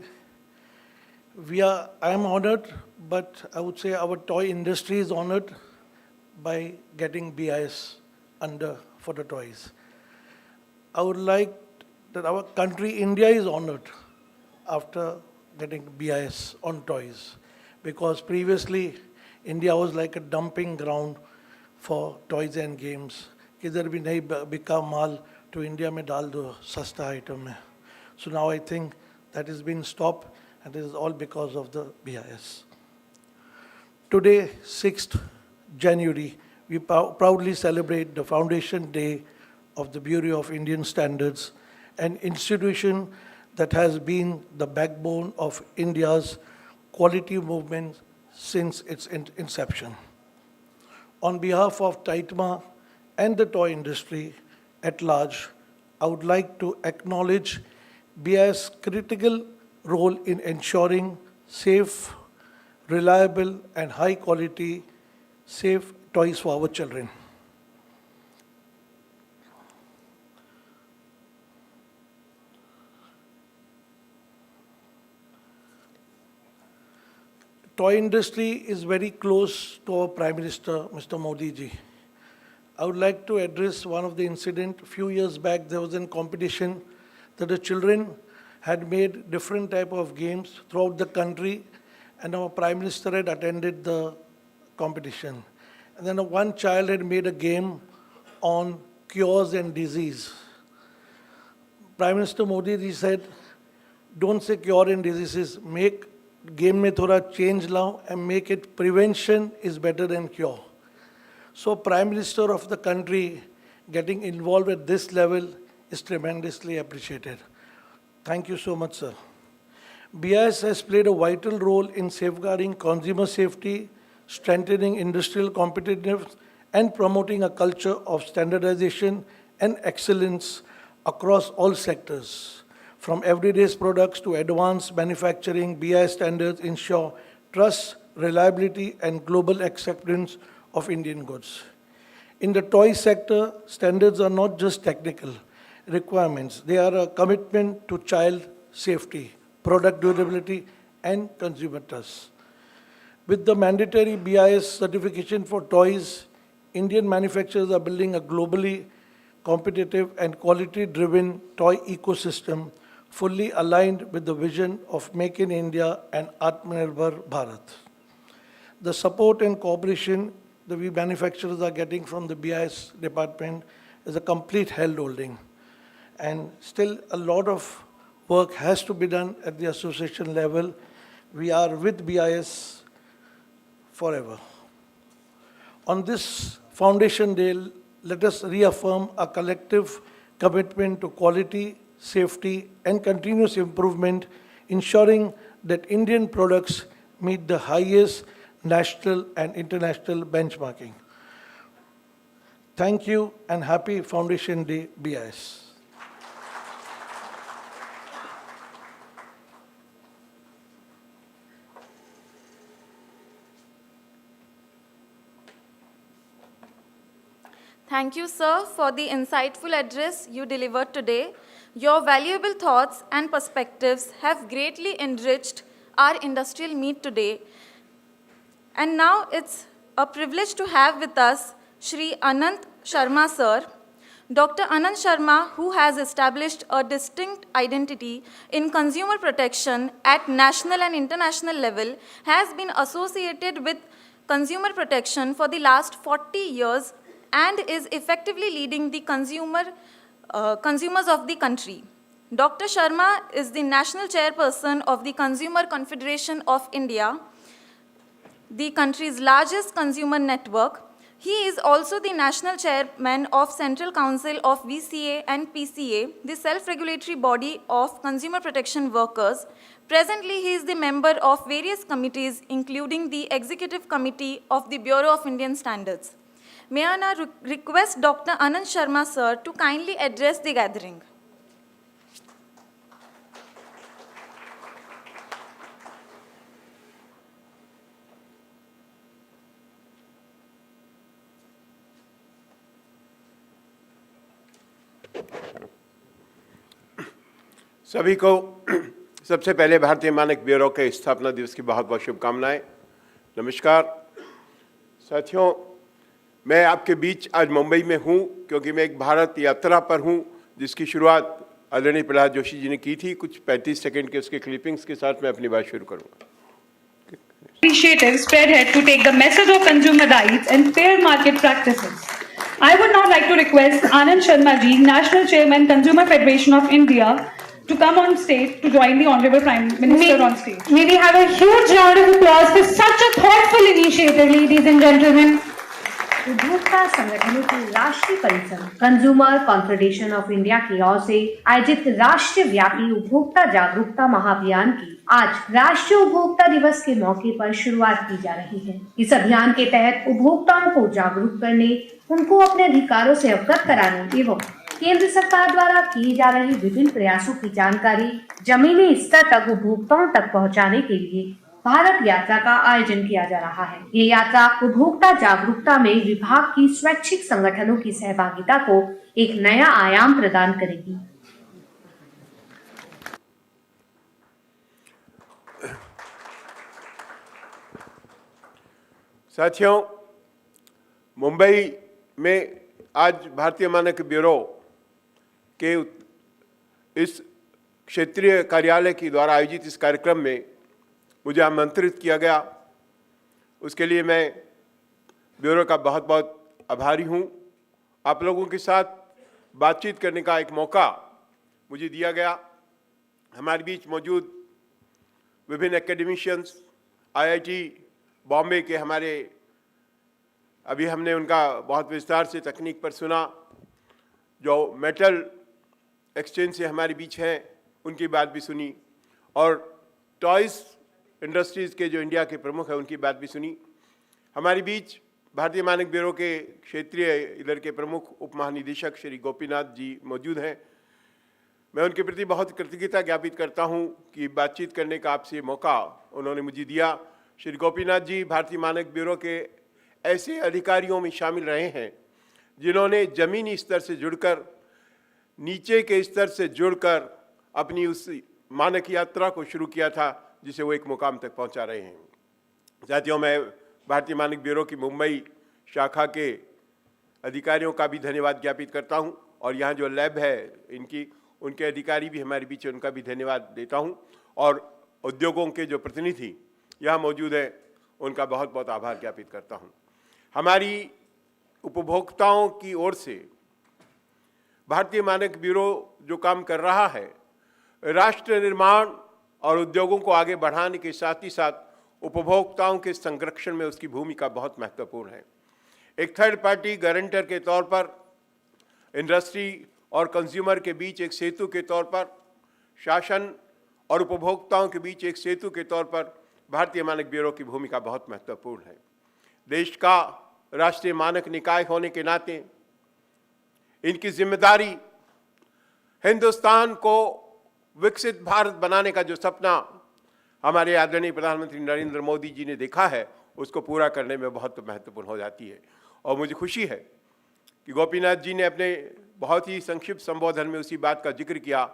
I am honored, but I would say our toy industry is honored by getting BIS under for the toys. I would like that our country, India, is honored after getting BIS on toys, because previously India was like a dumping ground for toys and games. किधर भी नहीं बिका माल तो India में डाल दो सस्ता item है. So now I think that has been stopped, and this is all because of the BIS. Today, 6th January, we proudly celebrate the Foundation Day of the Bureau of Indian Standards, an institution that has been the backbone of India's quality movement since its inception. On behalf of TITMA and the toy industry at large, I would like to acknowledge BI's critical role in ensuring safe, reliable, and high-quality, safe toys for our children. toy industry is very close to our Prime Minister, Mr. Modi ji. I would like to address one of the incident. A few years back, there was a competition that the children had made different type of games throughout the country, and our Prime Minister had attended the competition. And then one child had made a game on cures and disease. Prime Minister Modi ji said, don't say cure and diseases, make game में थोड़ा change लाओ and make it prevention is better than cure. So Prime Minister of the country getting involved at this level is tremendously appreciated. Thank you so much, sir. BIS has played a vital role in safeguarding consumer safety, strengthening industrial competitiveness, and promoting a culture of standardization and excellence across all sectors. From everyday products to advanced manufacturing, BIS standards ensure trust, reliability, and global acceptance of Indian goods. In the toy sector, standards are not just technical requirements. They are a commitment to child safety, product durability, and consumer trust. With the mandatory BIS certification for toys, Indian manufacturers are building a globally competitive and quality-driven toy ecosystem fully aligned with the vision of Make in India and Atmanirbhar Bharat. The support and cooperation that we manufacturers are getting from the BIS department is a complete hand-holding. And still a lot of work has to be done at the association level. We are with BIS forever. On this Foundation Day, let us reaffirm our collective commitment to quality, safety, and continuous improvement, ensuring that Indian products meet the highest national and international benchmarking. Thank you and happy Foundation Day, BIS. Thank you, sir, for the insightful address you delivered today. Your valuable thoughts and perspectives have greatly enriched our industrial meet today. And now it's a privilege to have with us Shri Anant Sharma, sir. Dr. Anant Sharma, who has established a distinct identity in consumer protection at national and international level, has been associated with consumer protection for the last 40 years and is effectively leading the consumers of the country. Dr. Sharma is the national chairperson of the Consumer Confederation of India, the country's largest consumer network. He is also the national chairman of Central Council of VCA and PCA, the self-regulatory body of consumer protection workers. Presently, he is the member of various committees, including the Executive Committee of the Bureau of Indian Standards. May I now request Dr. Anant Sharma, sir, to kindly address the gathering. सभी को सबसे पहले भारतीय मानक bureau के स्थापना दिवस की बहुत बहुत शुभकामनाएं। नमस्कार साथियों, मैं आपके बीच आज मुंबई में हूं क्योंकि मैं एक भारत यात्रा पर हूं जिसकी शुरुआत आदरणीय प्रहलाद जोशी जी ने की थी। कुछ 35 सेकंड के उसके क्लिपिंग्स के साथ मैं अपनी बात शुरू करूंगा। Initiative spearhead to take the message of consumer rights and fair market practices. I would now like to request Anand Sharma ji, National Chairman, Consumer Federation of India, to come on stage to join the Honorable Prime Minister on stage. May we have a huge round of applause for such a thoughtful initiative, ladies and gentlemen. उपभोक्ता संगठनों की राष्ट्रीय परिषद consumer confederation of India की ओर से आयोजित राष्ट्रीय व्यापी उपभोक्ता जागरूकता महाअभियान की आज राष्ट्रीय उपभोक्ता दिवस के मौके पर शुरुआत की जा रही है। इस अभियान के तहत उपभोक्ताओं को जागरूक करने, उनको अपने अधिकारों से अवगत कराने एवं केंद्र सरकार द्वारा किए जा रहे विभिन्न प्रयासों की जानकारी जमीनी स्तर तक उपभोक्ताओं तक पहुंचाने के लिए भारत यात्रा का आयोजन किया जा रहा है। ये यात्रा उपभोक्ता जागरूकता में विभाग की स्वैच्छिक संगठनों की सहभागिता को एक नया आयाम प्रदान करेगी। साथियों, मुंबई में आज भारतीय मानक ब्यूरो के इस क्षेत्रीय कार्यालय के द्वारा आयोजित इस कार्यक्रम में मुझे आमंत्रित किया गया, उसके लिए मैं ब्यूरो का बहुत बहुत आभारी हूँ। आप लोगों के साथ बातचीत करने का एक मौका मुझे दिया गया। हमारे बीच मौजूद विभिन्न एकेडमिशियंस, आईआईटी बॉम्बे के हमारे, अभी हमने उनका बहुत विस्तार से तकनीक पर सुना, जो मेटल एक्सचेंज से हमारे बीच हैं उनकी बात भी सुनी, और टॉयज़ इंडस्ट्रीज़ के जो इंडिया के प्रमुख हैं उनकी बात भी सुनी। हमारे बीच भारतीय मानक ब्यूरो के क्षेत्रीय इधर के प्रमुख उप महानिदेशक श्री गोपीनाथ जी मौजूद हैं। मैं उनके प्रति बहुत कृतज्ञता ज्ञापित करता हूं कि बातचीत करने का आपसे मौका उन्होंने मुझे दिया। श्री गोपीनाथ जी भारतीय मानक ब्यूरो के ऐसे अधिकारियों में शामिल रहे हैं जिन्होंने ज़मीनी स्तर से जुड़कर, नीचे के स्तर से जुड़कर अपनी उस मानक यात्रा को शुरू किया था जिसे वो एक मुकाम तक पहुंचा रहे हैं। साथियों, मैं भारतीय मानक ब्यूरो की मुंबई शाखा के अधिकारियों का भी धन्यवाद ज्ञापित करता हूं, और यहाँ जो लैब है उनके अधिकारी भी हमारे बीच, उनका भी धन्यवाद देता हूं, और उद्योगों के जो प्रतिनिधि यहाँ मौजूद हैं उनका बहुत बहुत आभार ज्ञापित करता हूं। हमारी उपभोक्ताओं की ओर से भारतीय मानक ब्यूरो जो काम कर रहा है, राष्ट्र निर्माण और उद्योगों को आगे बढ़ाने के साथ ही साथ उपभोक्ताओं के संरक्षण में उसकी भूमिका बहुत महत्वपूर्ण है। एक थर्ड पार्टी गारंटर के तौर पर, इंडस्ट्री और कंज्यूमर के बीच एक सेतु के तौर पर, शासन और उपभोक्ताओं के बीच एक सेतु के तौर पर भारतीय मानक ब्यूरो की भूमिका बहुत महत्वपूर्ण है। देश का राष्ट्रीय मानक निकाय होने के नाते इनकी जिम्मेदारी हिंदुस्तान को विकसित भारत बनाने का जो सपना हमारे आदरणीय प्रधानमंत्री नरेंद्र मोदी जी ने देखा है, उसको पूरा करने में बहुत महत्वपूर्ण हो जाती है। और मुझे खुशी है कि गोपीनाथ जी ने अपने बहुत ही संक्षिप्त संबोधन में उसी बात का जिक्र किया,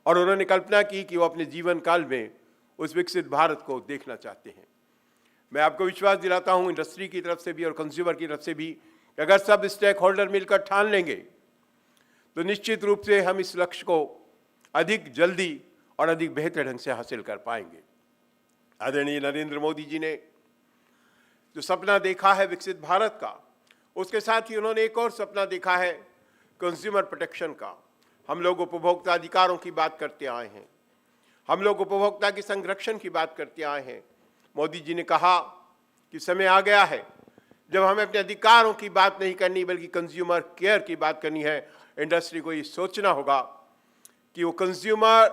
और उन्होंने कल्पना की कि वो अपने जीवन काल में उस विकसित भारत को देखना चाहते हैं। मैं आपको विश्वास दिलाता हूँ, इंडस्ट्री की तरफ से भी और कंज्यूमर की तरफ से भी, कि अगर सब स्टेक होल्डर मिलकर ठान लेंगे तो निश्चित रूप से हम इस लक्ष्य को अधिक जल्दी और अधिक बेहतर ढंग से हासिल कर पाएंगे। आदरणीय नरेंद्र मोदी जी ने जो सपना देखा है विकसित भारत का, उसके साथ ही उन्होंने एक और सपना देखा है कंज्यूमर प्रोटेक्शन का। हम लोग उपभोक्ता अधिकारों की बात करते आए हैं, हम लोग उपभोक्ता के संरक्षण की बात करते आए हैं। मोदी जी ने कहा कि समय आ गया है जब हमें अपने अधिकारों की बात नहीं करनी बल्कि कंज्यूमर केयर की बात करनी है। इंडस्ट्री को ये सोचना होगा कि वो कंज्यूमर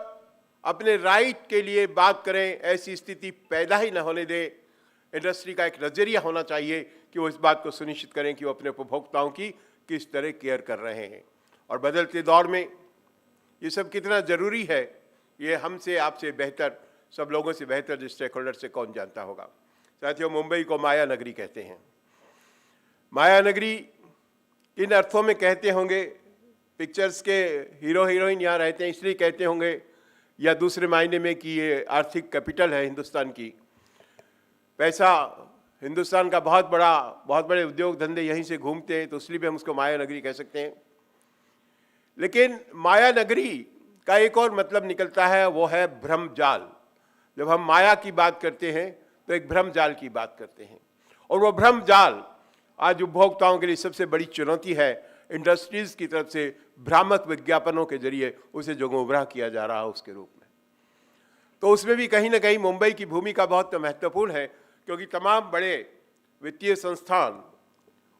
अपने राइट के लिए बात करें, ऐसी स्थिति पैदा ही न होने दे। इंडस्ट्री का एक नज़रिया होना चाहिए कि वो इस बात को सुनिश्चित करें कि वो अपने उपभोक्ताओं की किस तरह केयर कर रहे हैं। और बदलते दौर में ये सब कितना ज़रूरी है, ये हमसे, आपसे बेहतर, सब लोगों से बेहतर जो स्टेक होल्डर से कौन जानता होगा। साथियों, मुंबई को माया नगरी कहते हैं। माया नगरी इन अर्थों में कहते होंगे, पिक्चर्स के हीरो हीरोइन यहाँ रहते हैं इसलिए कहते होंगे, या दूसरे मायने में कि ये आर्थिक कैपिटल है हिंदुस्तान की, पैसा हिंदुस्तान का बहुत बड़े उद्योग धंधे यहीं से घूमते हैं, तो इसलिए भी हम उसको माया नगरी कह सकते हैं। लेकिन माया नगरी का एक और मतलब निकलता है, वो है भ्रम जाल। जब हम माया की बात करते हैं तो एक भ्रम जाल की बात करते हैं, और वो भ्रम जाल आज उपभोक्ताओं के लिए सबसे बड़ी चुनौती है। इंडस्ट्रीज की तरफ से भ्रामक विज्ञापनों के जरिए उसे जो गुमराह किया जा रहा है उसके रूप में, तो उसमें भी कहीं ना कहीं मुंबई की भूमिका बहुत महत्वपूर्ण है, क्योंकि तमाम बड़े वित्तीय संस्थान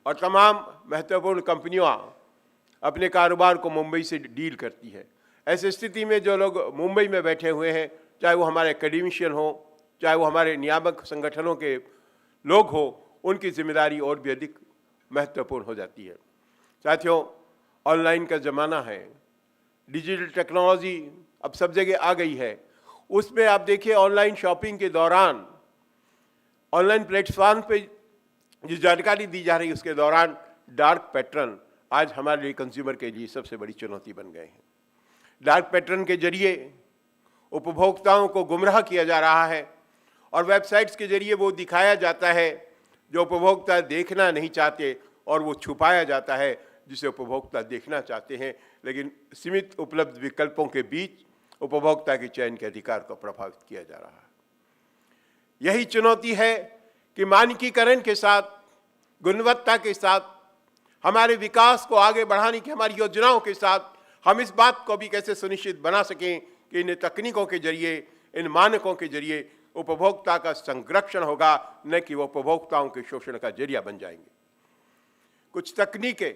और तमाम महत्वपूर्ण कंपनियां अपने कारोबार को मुंबई से डील करती है। ऐसी स्थिति में जो लोग मुंबई में बैठे हुए हैं, चाहे वो हमारे एकेडमिशियन हो, चाहे वो हमारे नियामक संगठनों के लोग हो, उनकी जिम्मेदारी और भी अधिक महत्वपूर्ण हो जाती है। साथियों, ऑनलाइन का ज़माना है, डिजिटल टेक्नोलॉजी अब सब जगह आ गई है। उसमें आप देखिए, ऑनलाइन शॉपिंग के दौरान, ऑनलाइन प्लेटफॉर्म पे जो जानकारी दी जा रही है उसके दौरान डार्क पैटर्न आज हमारे लिए, कंज्यूमर के लिए सबसे बड़ी चुनौती बन गए हैं। डार्क पैटर्न के जरिए उपभोक्ताओं को गुमराह किया जा रहा है, और वेबसाइट्स के जरिए वो दिखाया जाता है जो उपभोक्ता देखना नहीं चाहते और वो छुपाया जाता है जिसे उपभोक्ता देखना चाहते हैं, लेकिन सीमित उपलब्ध विकल्पों के बीच उपभोक्ता के चयन के अधिकार को प्रभावित किया जा रहा है। यही चुनौती है कि मानकीकरण के साथ, गुणवत्ता के साथ, हमारे विकास को आगे बढ़ाने की हमारी योजनाओं के साथ हम इस बात को भी कैसे सुनिश्चित बना सकें कि इन तकनीकों के जरिए, इन मानकों के जरिए उपभोक्ता का संरक्षण होगा, न कि वो उपभोक्ताओं के शोषण का जरिया बन जाएंगे। कुछ तकनीकें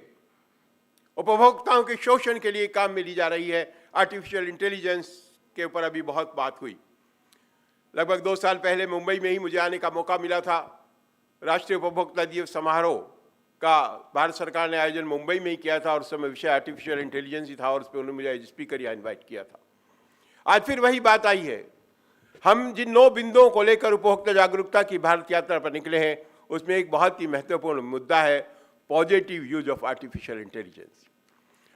उपभोक्ताओं के शोषण के लिए काम में ली जा रही है। आर्टिफिशियल इंटेलिजेंस के ऊपर अभी बहुत बात हुई। लगभग 2 साल पहले मुंबई में ही मुझे आने का मौका मिला था। राष्ट्रीय उपभोक्ता दिवस समारोह का भारत सरकार ने आयोजन मुंबई में ही किया था और उस समय विषय आर्टिफिशियल इंटेलिजेंस ही था और उस पर उन्होंने मुझे एज स्पीकर यहाँ इन्वाइट किया था। आज फिर वही बात आई है। हम जिन 9 बिंदुओं को लेकर उपभोक्ता जागरूकता की भारत यात्रा पर निकले हैं, उसमें एक बहुत ही महत्वपूर्ण मुद्दा है positive use of artificial intelligence.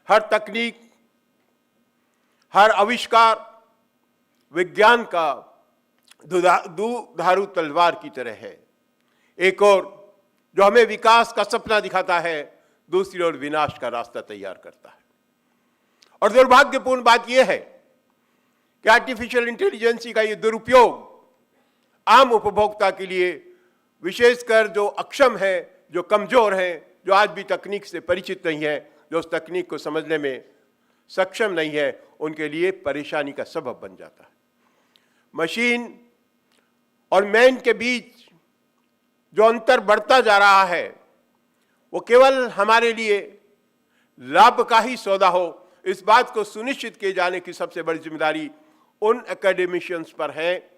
हर तकनीक, हर आविष्कार विज्ञान का दुधारू तलवार की तरह है। एक और जो हमें विकास का सपना दिखाता है, दूसरी ओर विनाश का रास्ता तैयार करता है। और दुर्भाग्यपूर्ण बात यह है कि आर्टिफिशियल इंटेलिजेंस का ये दुरुपयोग आम उपभोक्ता के लिए, विशेषकर जो अक्षम है, जो कमजोर है, जो आज भी तकनीक से परिचित नहीं है, जो उस तकनीक को समझने में सक्षम नहीं है, उनके लिए परेशानी का सबब बन जाता है। मशीन और मैन के बीच जो अंतर बढ़ता जा रहा है, वो केवल हमारे लिए लाभ का ही सौदा हो, इस बात को सुनिश्चित किए जाने की सबसे बड़ी जिम्मेदारी उन एकेडमिशियंस पर है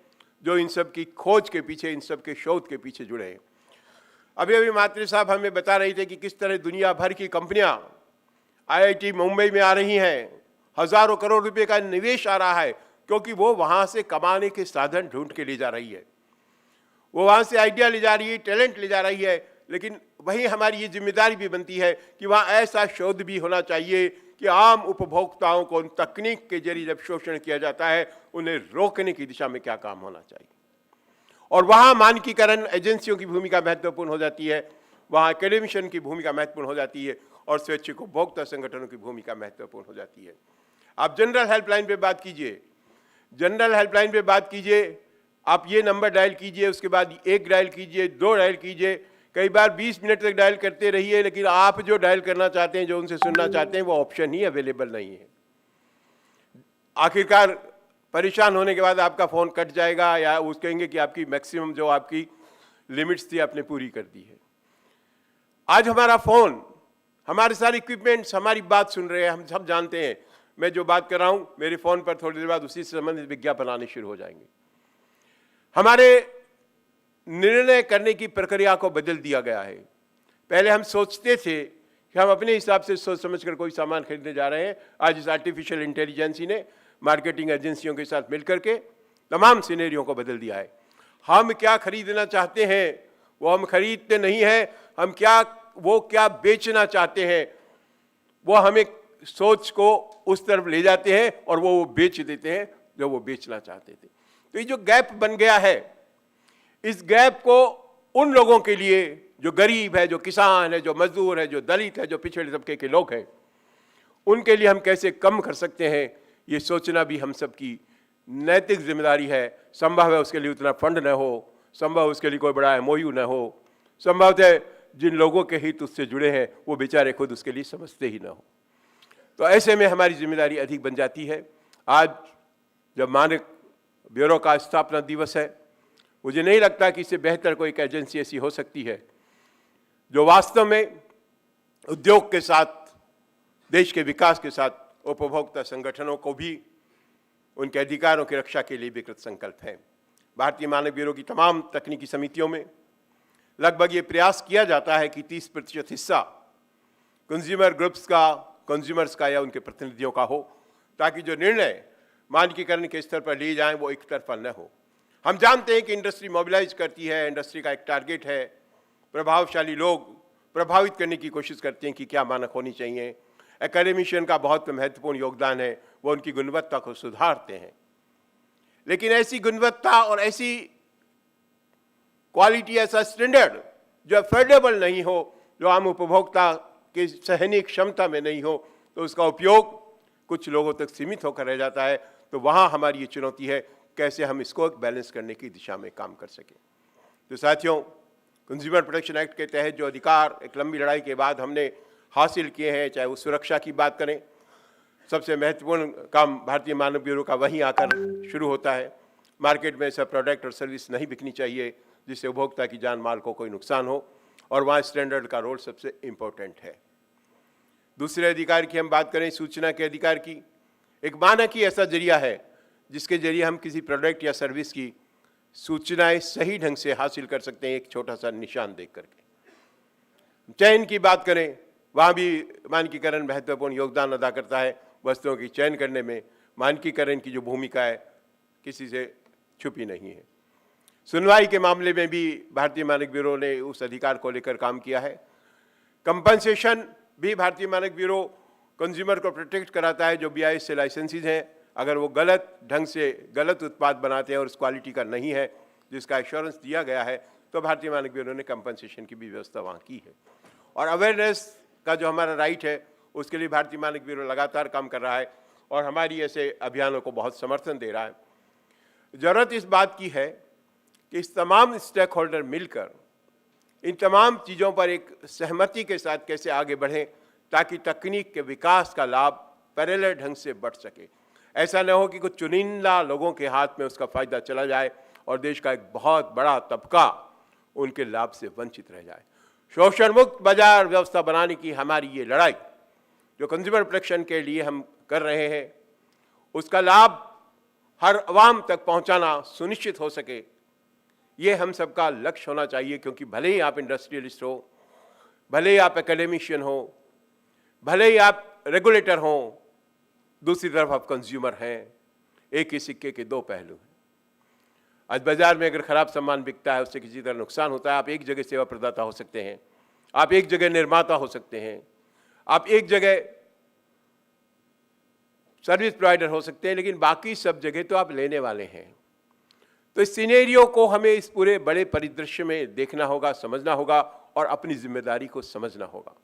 जो इन सब की खोज के पीछे, इन सब के शोध के पीछे जुड़े हैं। अभी मात्री साहब हमें बता रहे थे कि किस तरह दुनिया भर की कंपनियां IIT मुंबई में आ रही हैं, हजारों करोड़ रुपए का निवेश आ रहा है, क्योंकि वो वहां से कमाने के साधन ढूंढ के ले जा रही है, वो वहां से आइडिया ले जा रही है, टैलेंट ले जा रही है। लेकिन वहीं हमारी ये जिम्मेदारी भी बनती है कि वहाँ ऐसा शोध भी होना चाहिए कि आम उपभोक्ताओं को उन तकनीक के जरिए जब शोषण किया जाता है, उन्हें रोकने की दिशा में क्या काम होना चाहिए। और वहाँ मानकीकरण एजेंसियों की भूमिका महत्वपूर्ण हो जाती है, वहाँ एकेडमिशियन की भूमिका महत्वपूर्ण हो जाती है, और स्वैच्छिक उपभोक्ता संगठनों की भूमिका महत्वपूर्ण हो जाती है। आप जनरल हेल्पलाइन पे बात कीजिए, जनरल हेल्पलाइन पे बात कीजिए, आप ये नंबर डायल कीजिए, उसके बाद 1 डायल कीजिए, 2 डायल कीजिए, कई बार 20 मिनट तक डायल करते रहिए, लेकिन आप जो डायल करना चाहते हैं, जो उनसे सुनना चाहते हैं, वो ऑप्शन ही अवेलेबल नहीं है। आखिरकार परेशान होने के बाद आपका फ़ोन कट जाएगा या वो कहेंगे कि आपकी मैक्सिमम जो आपकी लिमिट्स थी आपने पूरी कर दी है। आज हमारा फ़ोन, हमारे सारे इक्विपमेंट्स हमारी बात सुन रहे हैं, हम सब जानते हैं। मैं जो बात कर रहा हूँ, मेरे फ़ोन पर थोड़ी देर बाद उसी से संबंधित विज्ञापन आने शुरू हो जाएंगे। हमारे निर्णय करने की प्रक्रिया को बदल दिया गया है। पहले हम सोचते थे कि हम अपने हिसाब से सोच समझकर कोई सामान खरीदने जा रहे हैं। आज इस आर्टिफिशियल इंटेलिजेंस ने मार्केटिंग एजेंसियों के साथ मिलकर के तमाम सिनेरियो को बदल दिया है। हम क्या खरीदना चाहते हैं वो हम खरीदते नहीं हैं, हम क्या बेचना चाहते हैं वो हमें सोच को उस तरफ ले जाते हैं और वो बेच देते हैं जो वो बेचना चाहते थे। तो ये जो गैप बन गया है, इस गैप को उन लोगों के लिए जो गरीब है, जो किसान है, जो मजदूर है, जो दलित है, जो पिछड़े तबके के लोग हैं, उनके लिए हम कैसे कम कर सकते हैं, ये सोचना भी हम सबकी नैतिक जिम्मेदारी है। संभव है उसके लिए उतना फंड न हो, संभव उसके लिए कोई बड़ा MOU न हो, संभव है जिन लोगों के हित उससे जुड़े हैं वो बेचारे खुद उसके लिए समझते ही न हो। तो ऐसे में हमारी जिम्मेदारी अधिक बन जाती है। आज जब मानक ब्यूरो का स्थापना दिवस है, मुझे नहीं लगता कि इससे बेहतर कोई एक एजेंसी ऐसी हो सकती है जो वास्तव में उद्योग के साथ, देश के विकास के साथ उपभोक्ता संगठनों को भी उनके अधिकारों की रक्षा के लिए भी कृत संकल्प है। भारतीय मानक ब्यूरो की तमाम तकनीकी समितियों में लगभग ये प्रयास किया जाता है कि 30% हिस्सा कंज्यूमर ग्रुप्स का, कंज्यूमर्स का या उनके प्रतिनिधियों का हो, ताकि जो निर्णय मानकीकरण के स्तर पर लिए जाएं वो एक तरफा न हो। हम जानते हैं कि इंडस्ट्री मोबिलाइज करती है, इंडस्ट्री का एक टारगेट है, प्रभावशाली लोग प्रभावित करने की कोशिश करते हैं कि क्या मानक होनी चाहिए। एकेडमिशियन का बहुत महत्वपूर्ण योगदान है, वो उनकी गुणवत्ता को सुधारते हैं। लेकिन ऐसी गुणवत्ता और ऐसी क्वालिटी, ऐसा स्टैंडर्ड जो अफोर्डेबल नहीं हो, जो आम उपभोक्ता की सहनीय क्षमता में नहीं हो, तो उसका उपयोग कुछ लोगों तक सीमित होकर रह जाता है। तो वहाँ हमारी ये चुनौती है, कैसे हम इसको एक बैलेंस करने की दिशा में काम कर सकें। तो साथियों, कंज्यूमर प्रोटेक्शन एक्ट के तहत जो अधिकार एक लंबी लड़ाई के बाद हमने हासिल किए हैं, चाहे वो सुरक्षा की बात करें, सबसे महत्वपूर्ण काम भारतीय मानक ब्यूरो का वहीं आकर शुरू होता है। मार्केट में ऐसा प्रोडक्ट और सर्विस नहीं बिकनी चाहिए जिससे उपभोक्ता की जान माल को कोई नुकसान हो, और वहाँ स्टैंडर्ड का रोल सबसे इम्पोर्टेंट है। दूसरे अधिकार की हम बात करें, सूचना के अधिकार की, एक मानक ही ऐसा जरिया है जिसके जरिए हम किसी प्रोडक्ट या सर्विस की सूचनाएं सही ढंग से हासिल कर सकते हैं, एक छोटा सा निशान देख करके। चयन की बात करें, वहाँ भी मानकीकरण महत्वपूर्ण योगदान अदा करता है। वस्तुओं की चयन करने में मानकीकरण की जो भूमिका है किसी से छुपी नहीं है। सुनवाई के मामले में भी भारतीय मानक ब्यूरो ने उस अधिकार को लेकर काम किया है। कंपनसेशन भी भारतीय मानक ब्यूरो कंज्यूमर को प्रोटेक्ट कराता है। जो BIS से लाइसेंसीज हैं, अगर वो गलत ढंग से गलत उत्पाद बनाते हैं और उस क्वालिटी का नहीं है जिसका एश्योरेंस दिया गया है, तो भारतीय मानक ब्यूरो ने कंपनसेशन की भी व्यवस्था वहाँ की है। और अवेयरनेस का जो हमारा राइट है, उसके लिए भारतीय मानक ब्यूरो लगातार काम कर रहा है और हमारी ऐसे अभियानों को बहुत समर्थन दे रहा है। ज़रूरत इस बात की है कि इस तमाम स्टेक होल्डर मिलकर इन तमाम चीज़ों पर एक सहमति के साथ कैसे आगे बढ़ें ताकि तकनीक के विकास का लाभ पैरेलल ढंग से बढ़ सके। ऐसा न हो कि कुछ चुनिंदा लोगों के हाथ में उसका फ़ायदा चला जाए और देश का एक बहुत बड़ा तबका उनके लाभ से वंचित रह जाए। शोषण मुक्त बाजार व्यवस्था बनाने की हमारी ये लड़ाई जो कंज्यूमर प्रोटेक्शन के लिए हम कर रहे हैं, उसका लाभ हर आवाम तक पहुंचाना सुनिश्चित हो सके, ये हम सबका लक्ष्य होना चाहिए। क्योंकि भले ही आप इंडस्ट्रियलिस्ट हो, भले ही आप एकेडमिशियन हो, भले ही आप रेगुलेटर हो, दूसरी तरफ आप कंज्यूमर हैं। एक ही सिक्के के दो पहलू हैं। आज बाजार में अगर खराब सामान बिकता है, उससे किसी तरह नुकसान होता है। आप एक जगह सेवा प्रदाता हो सकते हैं, आप एक जगह निर्माता हो सकते हैं, आप एक जगह सर्विस प्रोवाइडर हो सकते हैं, लेकिन बाकी सब जगह तो आप लेने वाले हैं। तो इस सिनेरियो को हमें इस पूरे बड़े परिदृश्य में देखना होगा, समझना होगा और अपनी जिम्मेदारी को समझना होगा।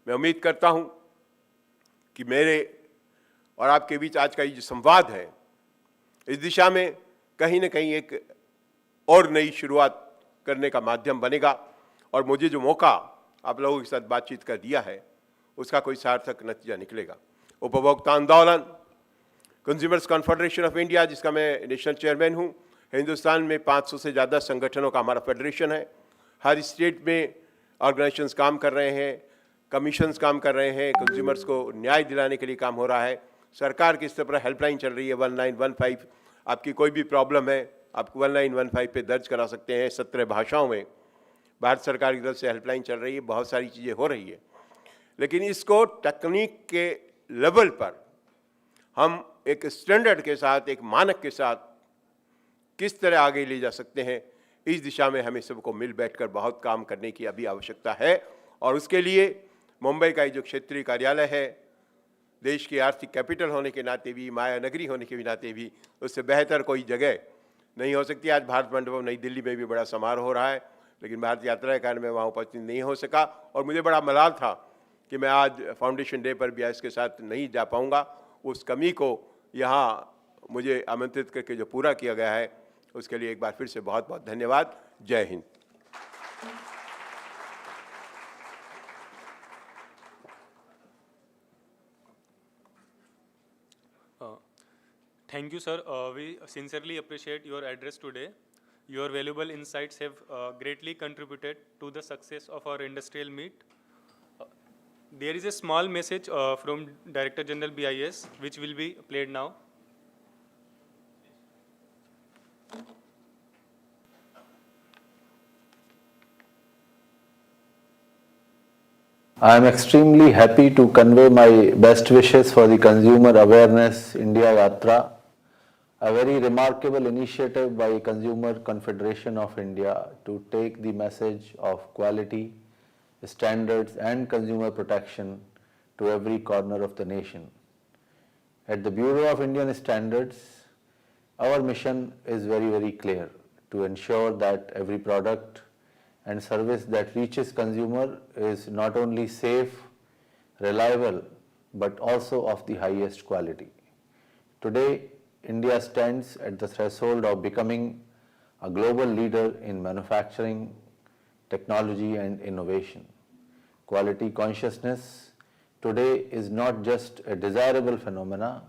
मैं उम्मीद करता हूं कि मेरे और आपके बीच आज का ये जो संवाद है, इस दिशा में कहीं ना कहीं एक और नई शुरुआत करने का माध्यम बनेगा और मुझे जो मौका आप लोगों के साथ बातचीत का दिया है, उसका कोई सार्थक नतीजा निकलेगा। उपभोक्ता आंदोलन, कंज्यूमर्स कॉन्फेडरेशन ऑफ इंडिया, जिसका मैं नेशनल चेयरमैन हूँ, हिंदुस्तान में 500 से ज़्यादा संगठनों का हमारा फेडरेशन है। हर स्टेट में ऑर्गेनाइजेशंस काम कर रहे हैं, कमीशंस काम कर रहे हैं, कंज्यूमर्स को न्याय दिलाने के लिए काम हो रहा है। सरकार की स्तर पर हेल्पलाइन चल रही है 1915। आपकी कोई भी प्रॉब्लम है, आप 1915 पे दर्ज करा सकते हैं। 17 भाषाओं में भारत सरकार की तरफ से हेल्पलाइन चल रही है। बहुत सारी चीज़ें हो रही है, लेकिन इसको तकनीक के लेवल पर हम एक स्टैंडर्ड के साथ, एक मानक के साथ किस तरह आगे ले जा सकते हैं, इस दिशा में हमें सबको मिल बैठकर बहुत काम करने की अभी आवश्यकता है। और उसके लिए मुंबई का जो क्षेत्रीय कार्यालय है, देश की आर्थिक कैपिटल होने के नाते भी, माया नगरी होने के भी नाते भी, उससे बेहतर कोई जगह नहीं हो सकती। आज भारत मंडपम नई दिल्ली में भी बड़ा समारोह हो रहा है, लेकिन भारत यात्रा के कारण मैं वहाँ उपस्थित नहीं हो सका और मुझे बड़ा मलाल था कि मैं आज फाउंडेशन डे पर BIS के साथ नहीं जा पाऊँगा। उस कमी को यहाँ मुझे आमंत्रित करके जो पूरा किया गया है, उसके लिए एक बार फिर से बहुत बहुत धन्यवाद। जय Hind. Thank you, sir. We sincerely appreciate your address today. Your valuable insights have greatly contributed to the success of our industrial meet. There is a small message from Director General BIS, which will be played now. I am extremely happy to convey my best wishes for the Consumer Awareness India Yatra, a very remarkable initiative by Consumer Confederation of India to take the message of quality, standards and consumer protection to every corner of the nation. At the Bureau of Indian Standards, our mission is very, very clear: to ensure that every product, and service that reaches consumer is not only safe, reliable, but also of the highest quality. Today, India stands at the threshold of becoming a global leader in manufacturing, technology, and innovation. Quality consciousness today is not just a desirable phenomena,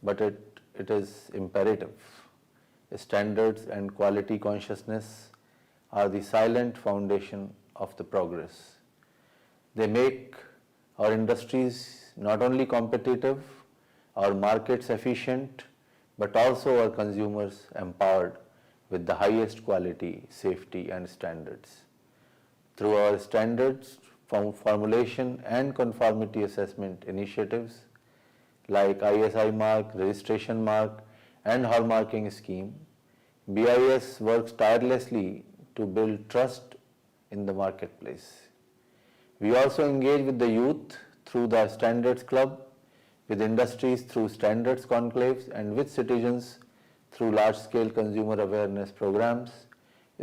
but it is imperative. Standards and quality consciousness are the silent foundation of the progress. They make our industries not only competitive, our markets efficient, but also our consumers empowered with the highest quality, safety, and standards. Through our standards, formulation and conformity assessment initiatives like ISI mark, registration mark, and hallmarking scheme, BIS works tirelessly to build trust in the marketplace. We also engage with the youth through the Standards Club, with industries through standards conclaves, and with citizens through large-scale consumer awareness programs,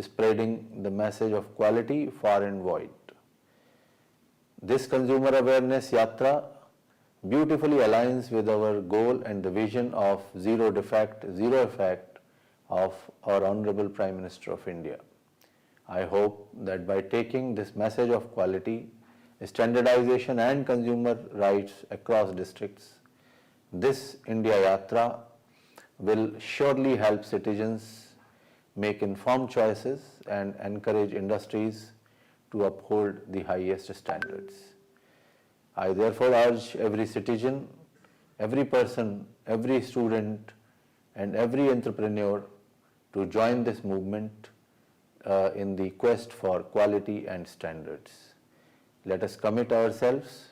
spreading the message of quality far and wide. This consumer awareness yatra beautifully aligns with our goal and the vision of zero defect, zero effect of our Honorable Prime Minister of India. I hope that by taking this message of quality, standardization and consumer rights across districts, this India Yatra will surely help citizens make informed choices and encourage industries to uphold the highest standards. I therefore urge every citizen, every person, every student, and every entrepreneur to join this movement in the quest for quality and standards. Let us commit ourselves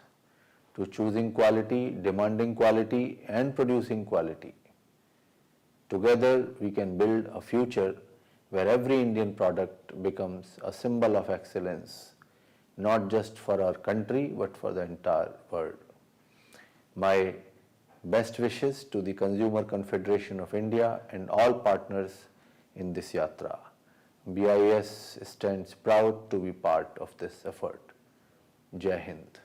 to choosing quality, demanding quality, and producing quality. Together, we can build a future where every Indian product becomes a symbol of excellence, not just for our country, but for the entire world. My best wishes to the Consumer Confederation of India and all partners in this yatra. BIS stands proud to be part of this effort. Jai Hind.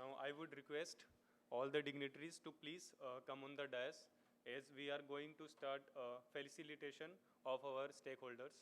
Now I would request all the dignitaries to please come on the dais as we are going to start facilitation of our stakeholders.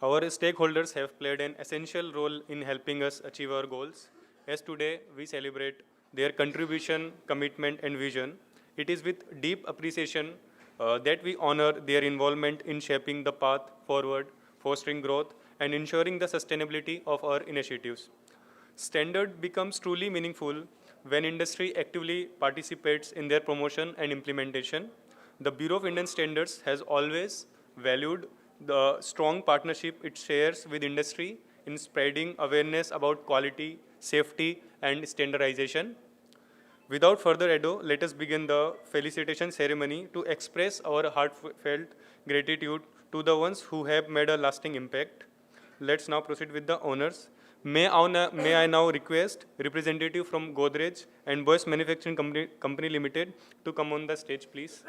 Our stakeholders have played an essential role in helping us achieve our goals. As today we celebrate their contribution, commitment, and vision, it is with deep appreciation that we honor their involvement in shaping the path forward, fostering growth, and ensuring the sustainability of our initiatives. Standard becomes truly meaningful when industry actively participates in their promotion and implementation. The Bureau of Indian Standards has always valued the strong partnership it shares with industry in spreading awareness about quality, safety, and standardization. Without further ado, let us begin the felicitation ceremony to express our heartfelt gratitude to the ones who have made a lasting impact. Let's now proceed with the honors. May I now request representative from Godrej and Boyce Manufacturing Company Limited to come on the stage, please.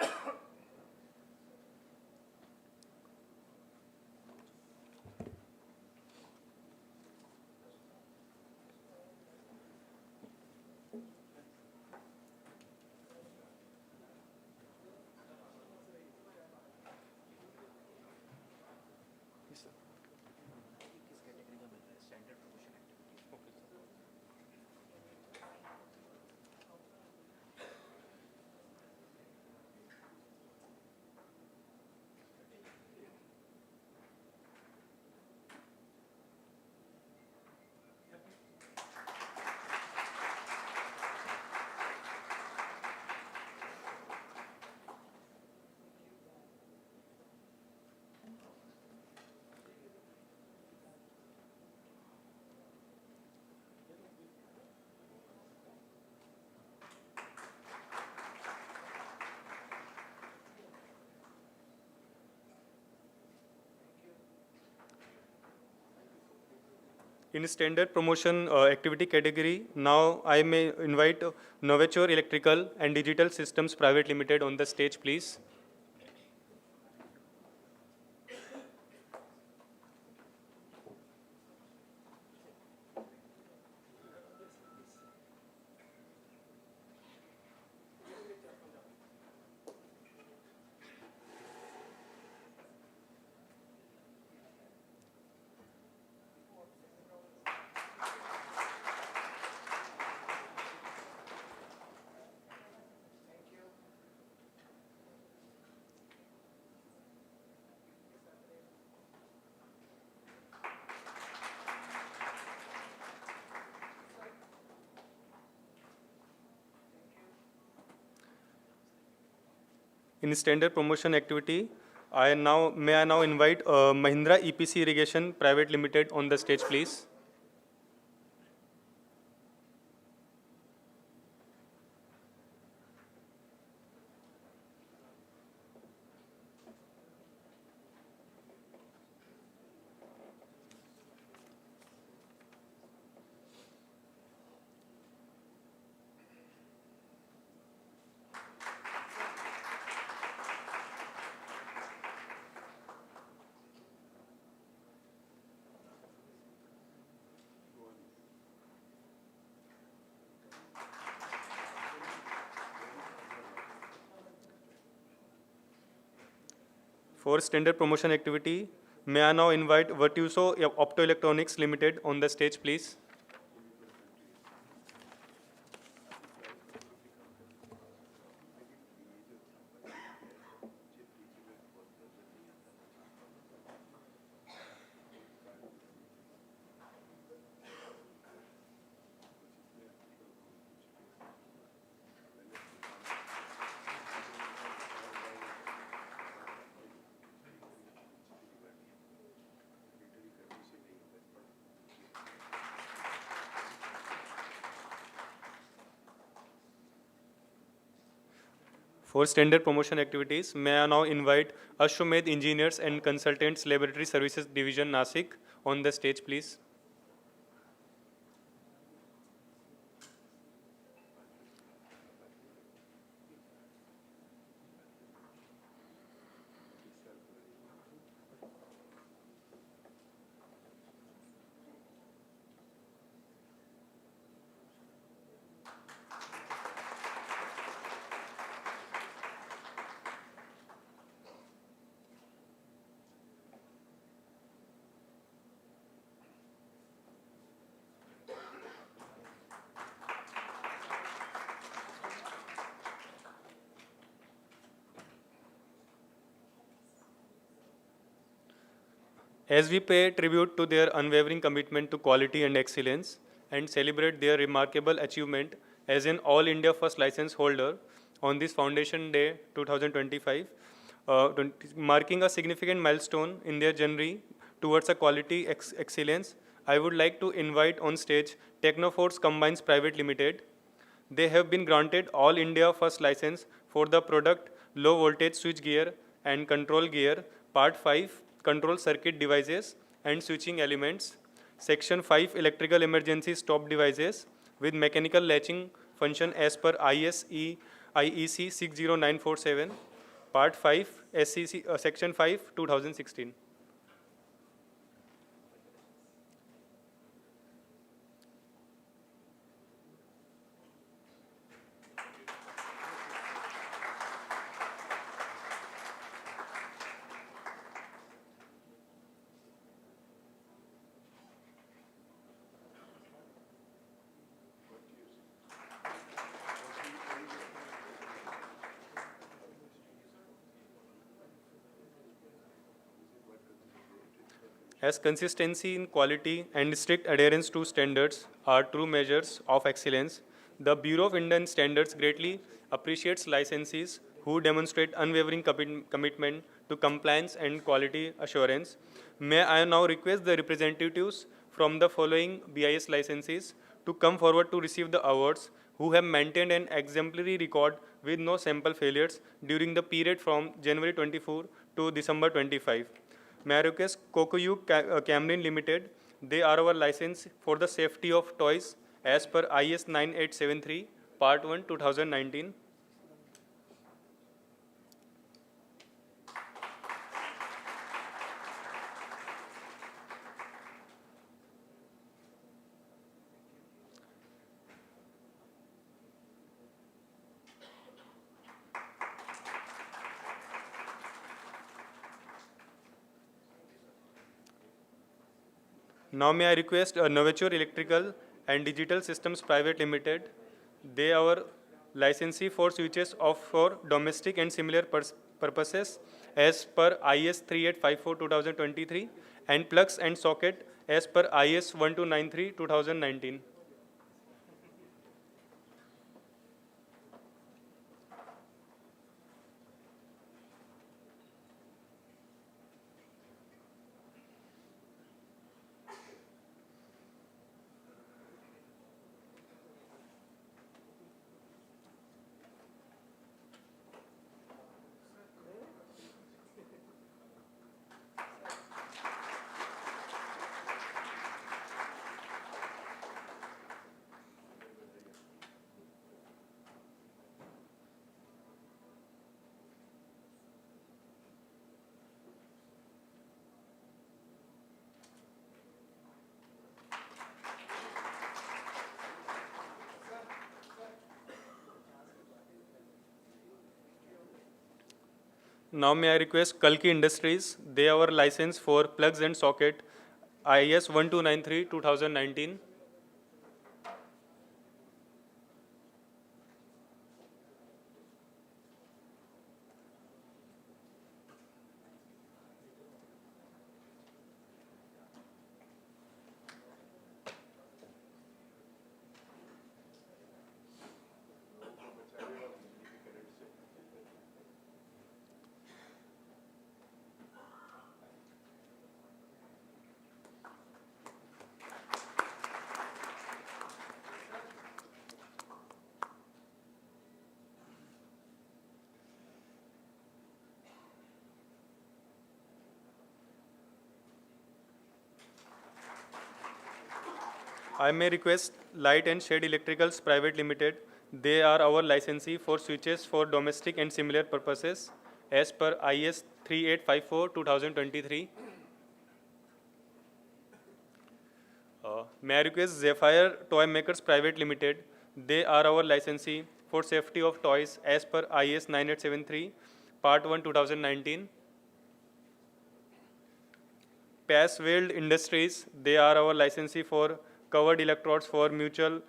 In standard promotion activity category, now I may invite Novature Electrical and Digital Systems Private Limited on the stage, please. In standard promotion activity, may I now invite Mahindra EPC Irrigation Private Limited on the stage, please. For standard promotion activity, may I now invite Virtuoso Optoelectronics Limited on the stage, please. For standard promotion activities, may I now invite Ashwamed Engineers and Consultants Laboratory Services Division, Nasik, on the stage, please. As we pay tribute to their unwavering commitment to quality and excellence and celebrate their remarkable achievement as an All India First License holder on this Foundation Day 2025, marking a significant milestone in their journey towards a quality excellence. I would like to invite on stage Technoforce Combines Private Limited. They have been granted All India First License for the product Low Voltage Switch Gear and Control Gear, Part 5, Control Circuit Devices and Switching Elements, Section 5, Electrical Emergency Stop Devices with Mechanical Latching Function as per IEC 60947, Part 5, Section 5, 2016. As consistency in quality and strict adherence to standards are true measures of excellence, the Bureau of Indian Standards greatly appreciates licensees who demonstrate unwavering commitment to compliance and quality assurance. May I now request the representatives from the following BIS licensees to come forward to receive the awards, who have maintained an exemplary record with no sample failures during the period from January 24 to December 25. May I request Kokoyu Cameron Limited. They are our license for the safety of toys as per IS 9873, Part 1, 2019. Now may I request Novature Electrical and Digital Systems Private Limited. They are our licensee for switches for domestic and similar purposes as per IS 3854-2023 and plugs and socket as per IS 1293-2019. Now may I request Kalki Industries. They are our license for plugs and socket IS 1293-2019. I may request Light and Shade Electricals Private Limited. They are our licensee for switches for domestic and similar purposes as per IS 3854-2023. May I request Zephyr Toy Makers Private Limited. They are our licensee for safety of toys as per IS 9873, Part 1, 2019. Passweld Industries, they are our licensee for covered electrodes for manual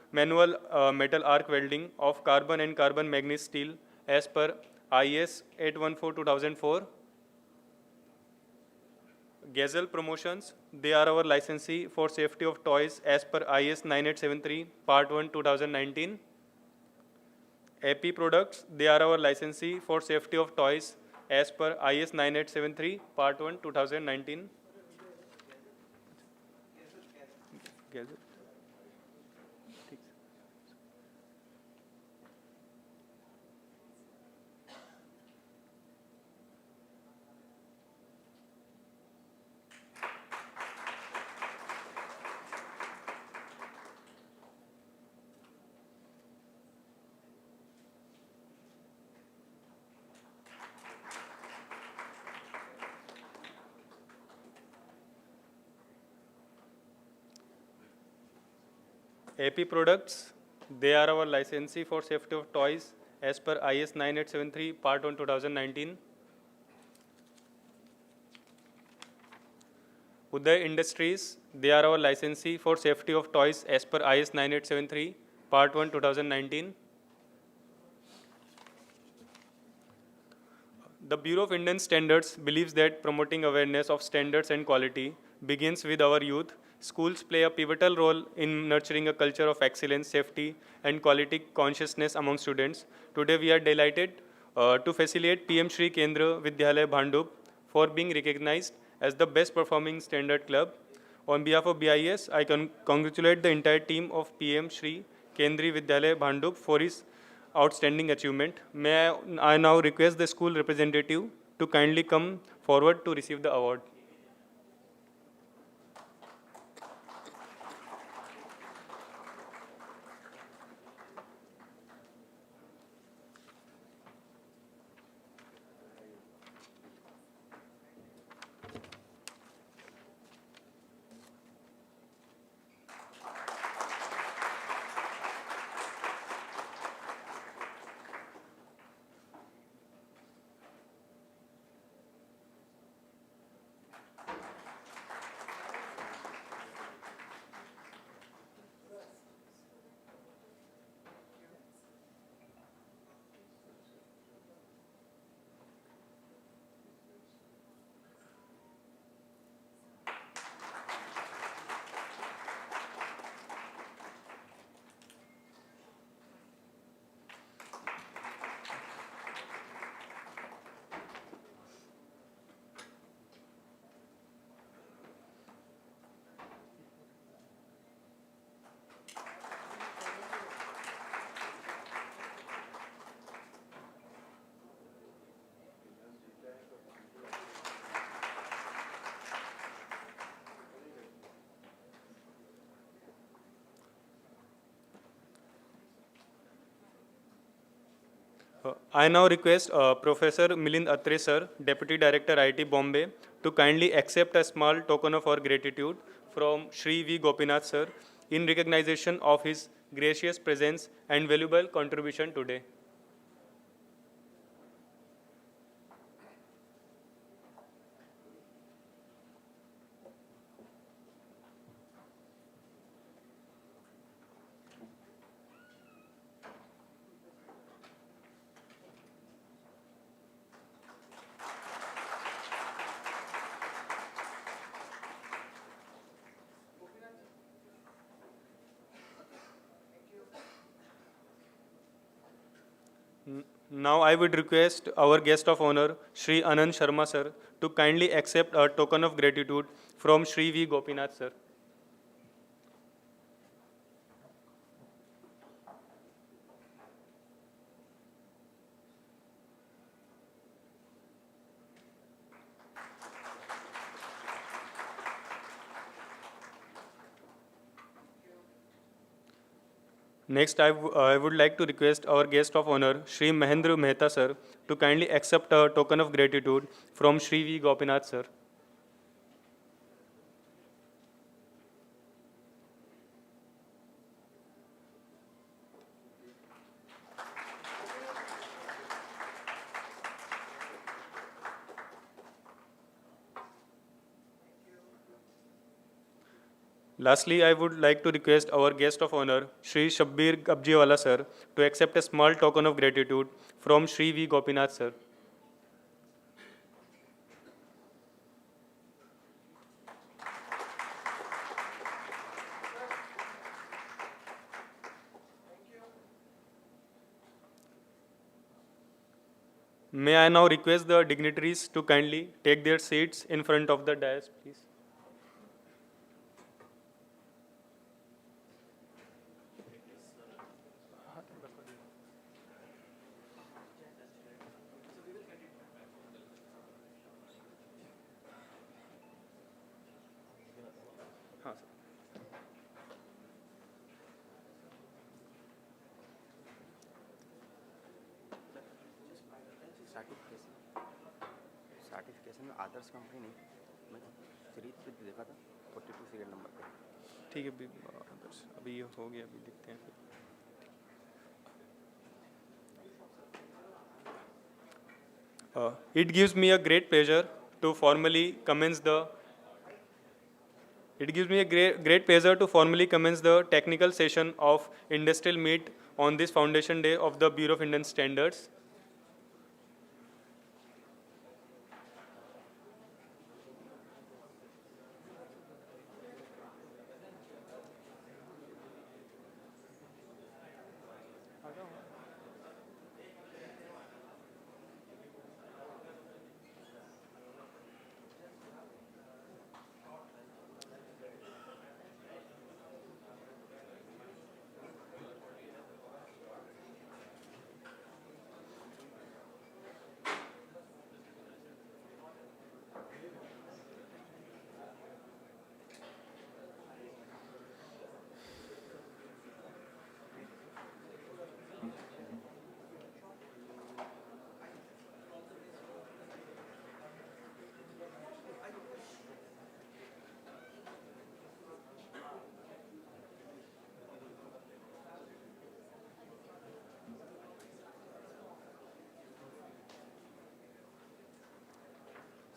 metal arc welding of carbon and carbon manganese steel as per IS 814-2004. Gazelle Promotions, they are our licensee for safety of toys as per IS 9873, Part 1, 2019. AP Products, they are our licensee for safety of toys as per IS 9873 Part 1 2019. Gazette. AP Products, they are our licensee for safety of toys as per IS 9873 Part 1 2019. Uday Industries, they are our licensee for safety of toys as per IS 9873 Part 1 2019. The Bureau of Indian Standards believes that promoting awareness of standards and quality begins with our youth. Schools play a pivotal role in nurturing a culture of excellence, safety, and quality consciousness among students. Today, we are delighted to facilitate PM Shri Kendra Vidyalaya Bhandup for being recognized as the best performing standard club. On behalf of BIS, I congratulate the entire team of PM Shri Kendri Vidyalaya Bhandup for his outstanding achievement. May I now request the school representative to kindly come forward to receive the award. I now request Professor Milind Atre sir, Deputy Director IT Bombay, to kindly accept a small token of our gratitude from Shri V. Gopinath sir in recognition of his gracious presence and valuable contribution today. Now I would request our guest of honor, Shri Anand Sharma sir, to kindly accept a token of gratitude from Shri V. Gopinath sir. Next, I would like to request our guest of honor, Shri Mahendra Mehta sir, to kindly accept a token of gratitude from Shri V. Gopinath sir. Lastly, I would like to request our guest of honor, Shri Shabbir Gabjiwala sir, to accept a small token of gratitude from Shri V. Gopinath sir. May I now request the dignitaries to kindly take their seats in front of the dais, please. Certification में आदर्श company नहीं, मैं series पे देखा था 42 serial number पे। ठीक है, अभी ये हो गया, अभी देखते हैं फिर। It gives me a great pleasure to formally commence the technical session of industrial meet on this Foundation Day of the Bureau of Indian Standards.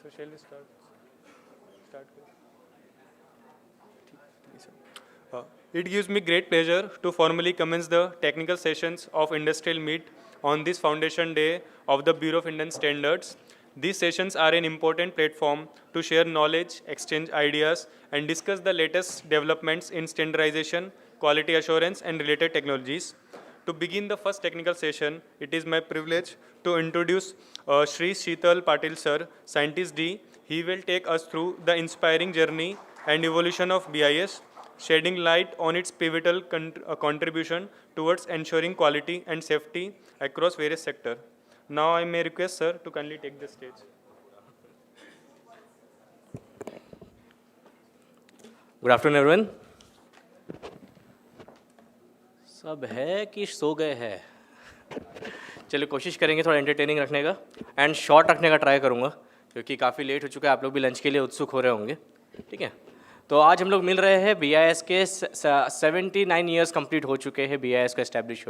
So shall we start? It gives me great pleasure to formally commence the technical sessions of industrial meet on this Foundation Day of the Bureau of Indian Standards. These sessions are an important platform to share knowledge, exchange ideas, and discuss the latest developments in standardization, quality assurance, and related technologies. To begin the first technical session, it is my privilege to introduce Shri Sheetal Patil Sir, Scientist D. He will take us through the inspiring journey and evolution of BIS, shedding light on its pivotal contribution towards ensuring quality and safety across various sectors. Now I may request Sir to kindly take the stage. Good afternoon everyone. सब है कि सो गए हैं? चलिए कोशिश करेंगे थोड़ा entertaining रखने का एंड शॉर्ट रखने का ट्राई करूँगा, क्योंकि काफ़ी लेट हो चुका है, आप लोग भी लंच के लिए उत्सुक हो रहे होंगे। ठीक है, तो आज हम लोग मिल रहे हैं BIS के 79 ईयर्स कंप्लीट हो चुके हैं BIS को एस्टैब्लिश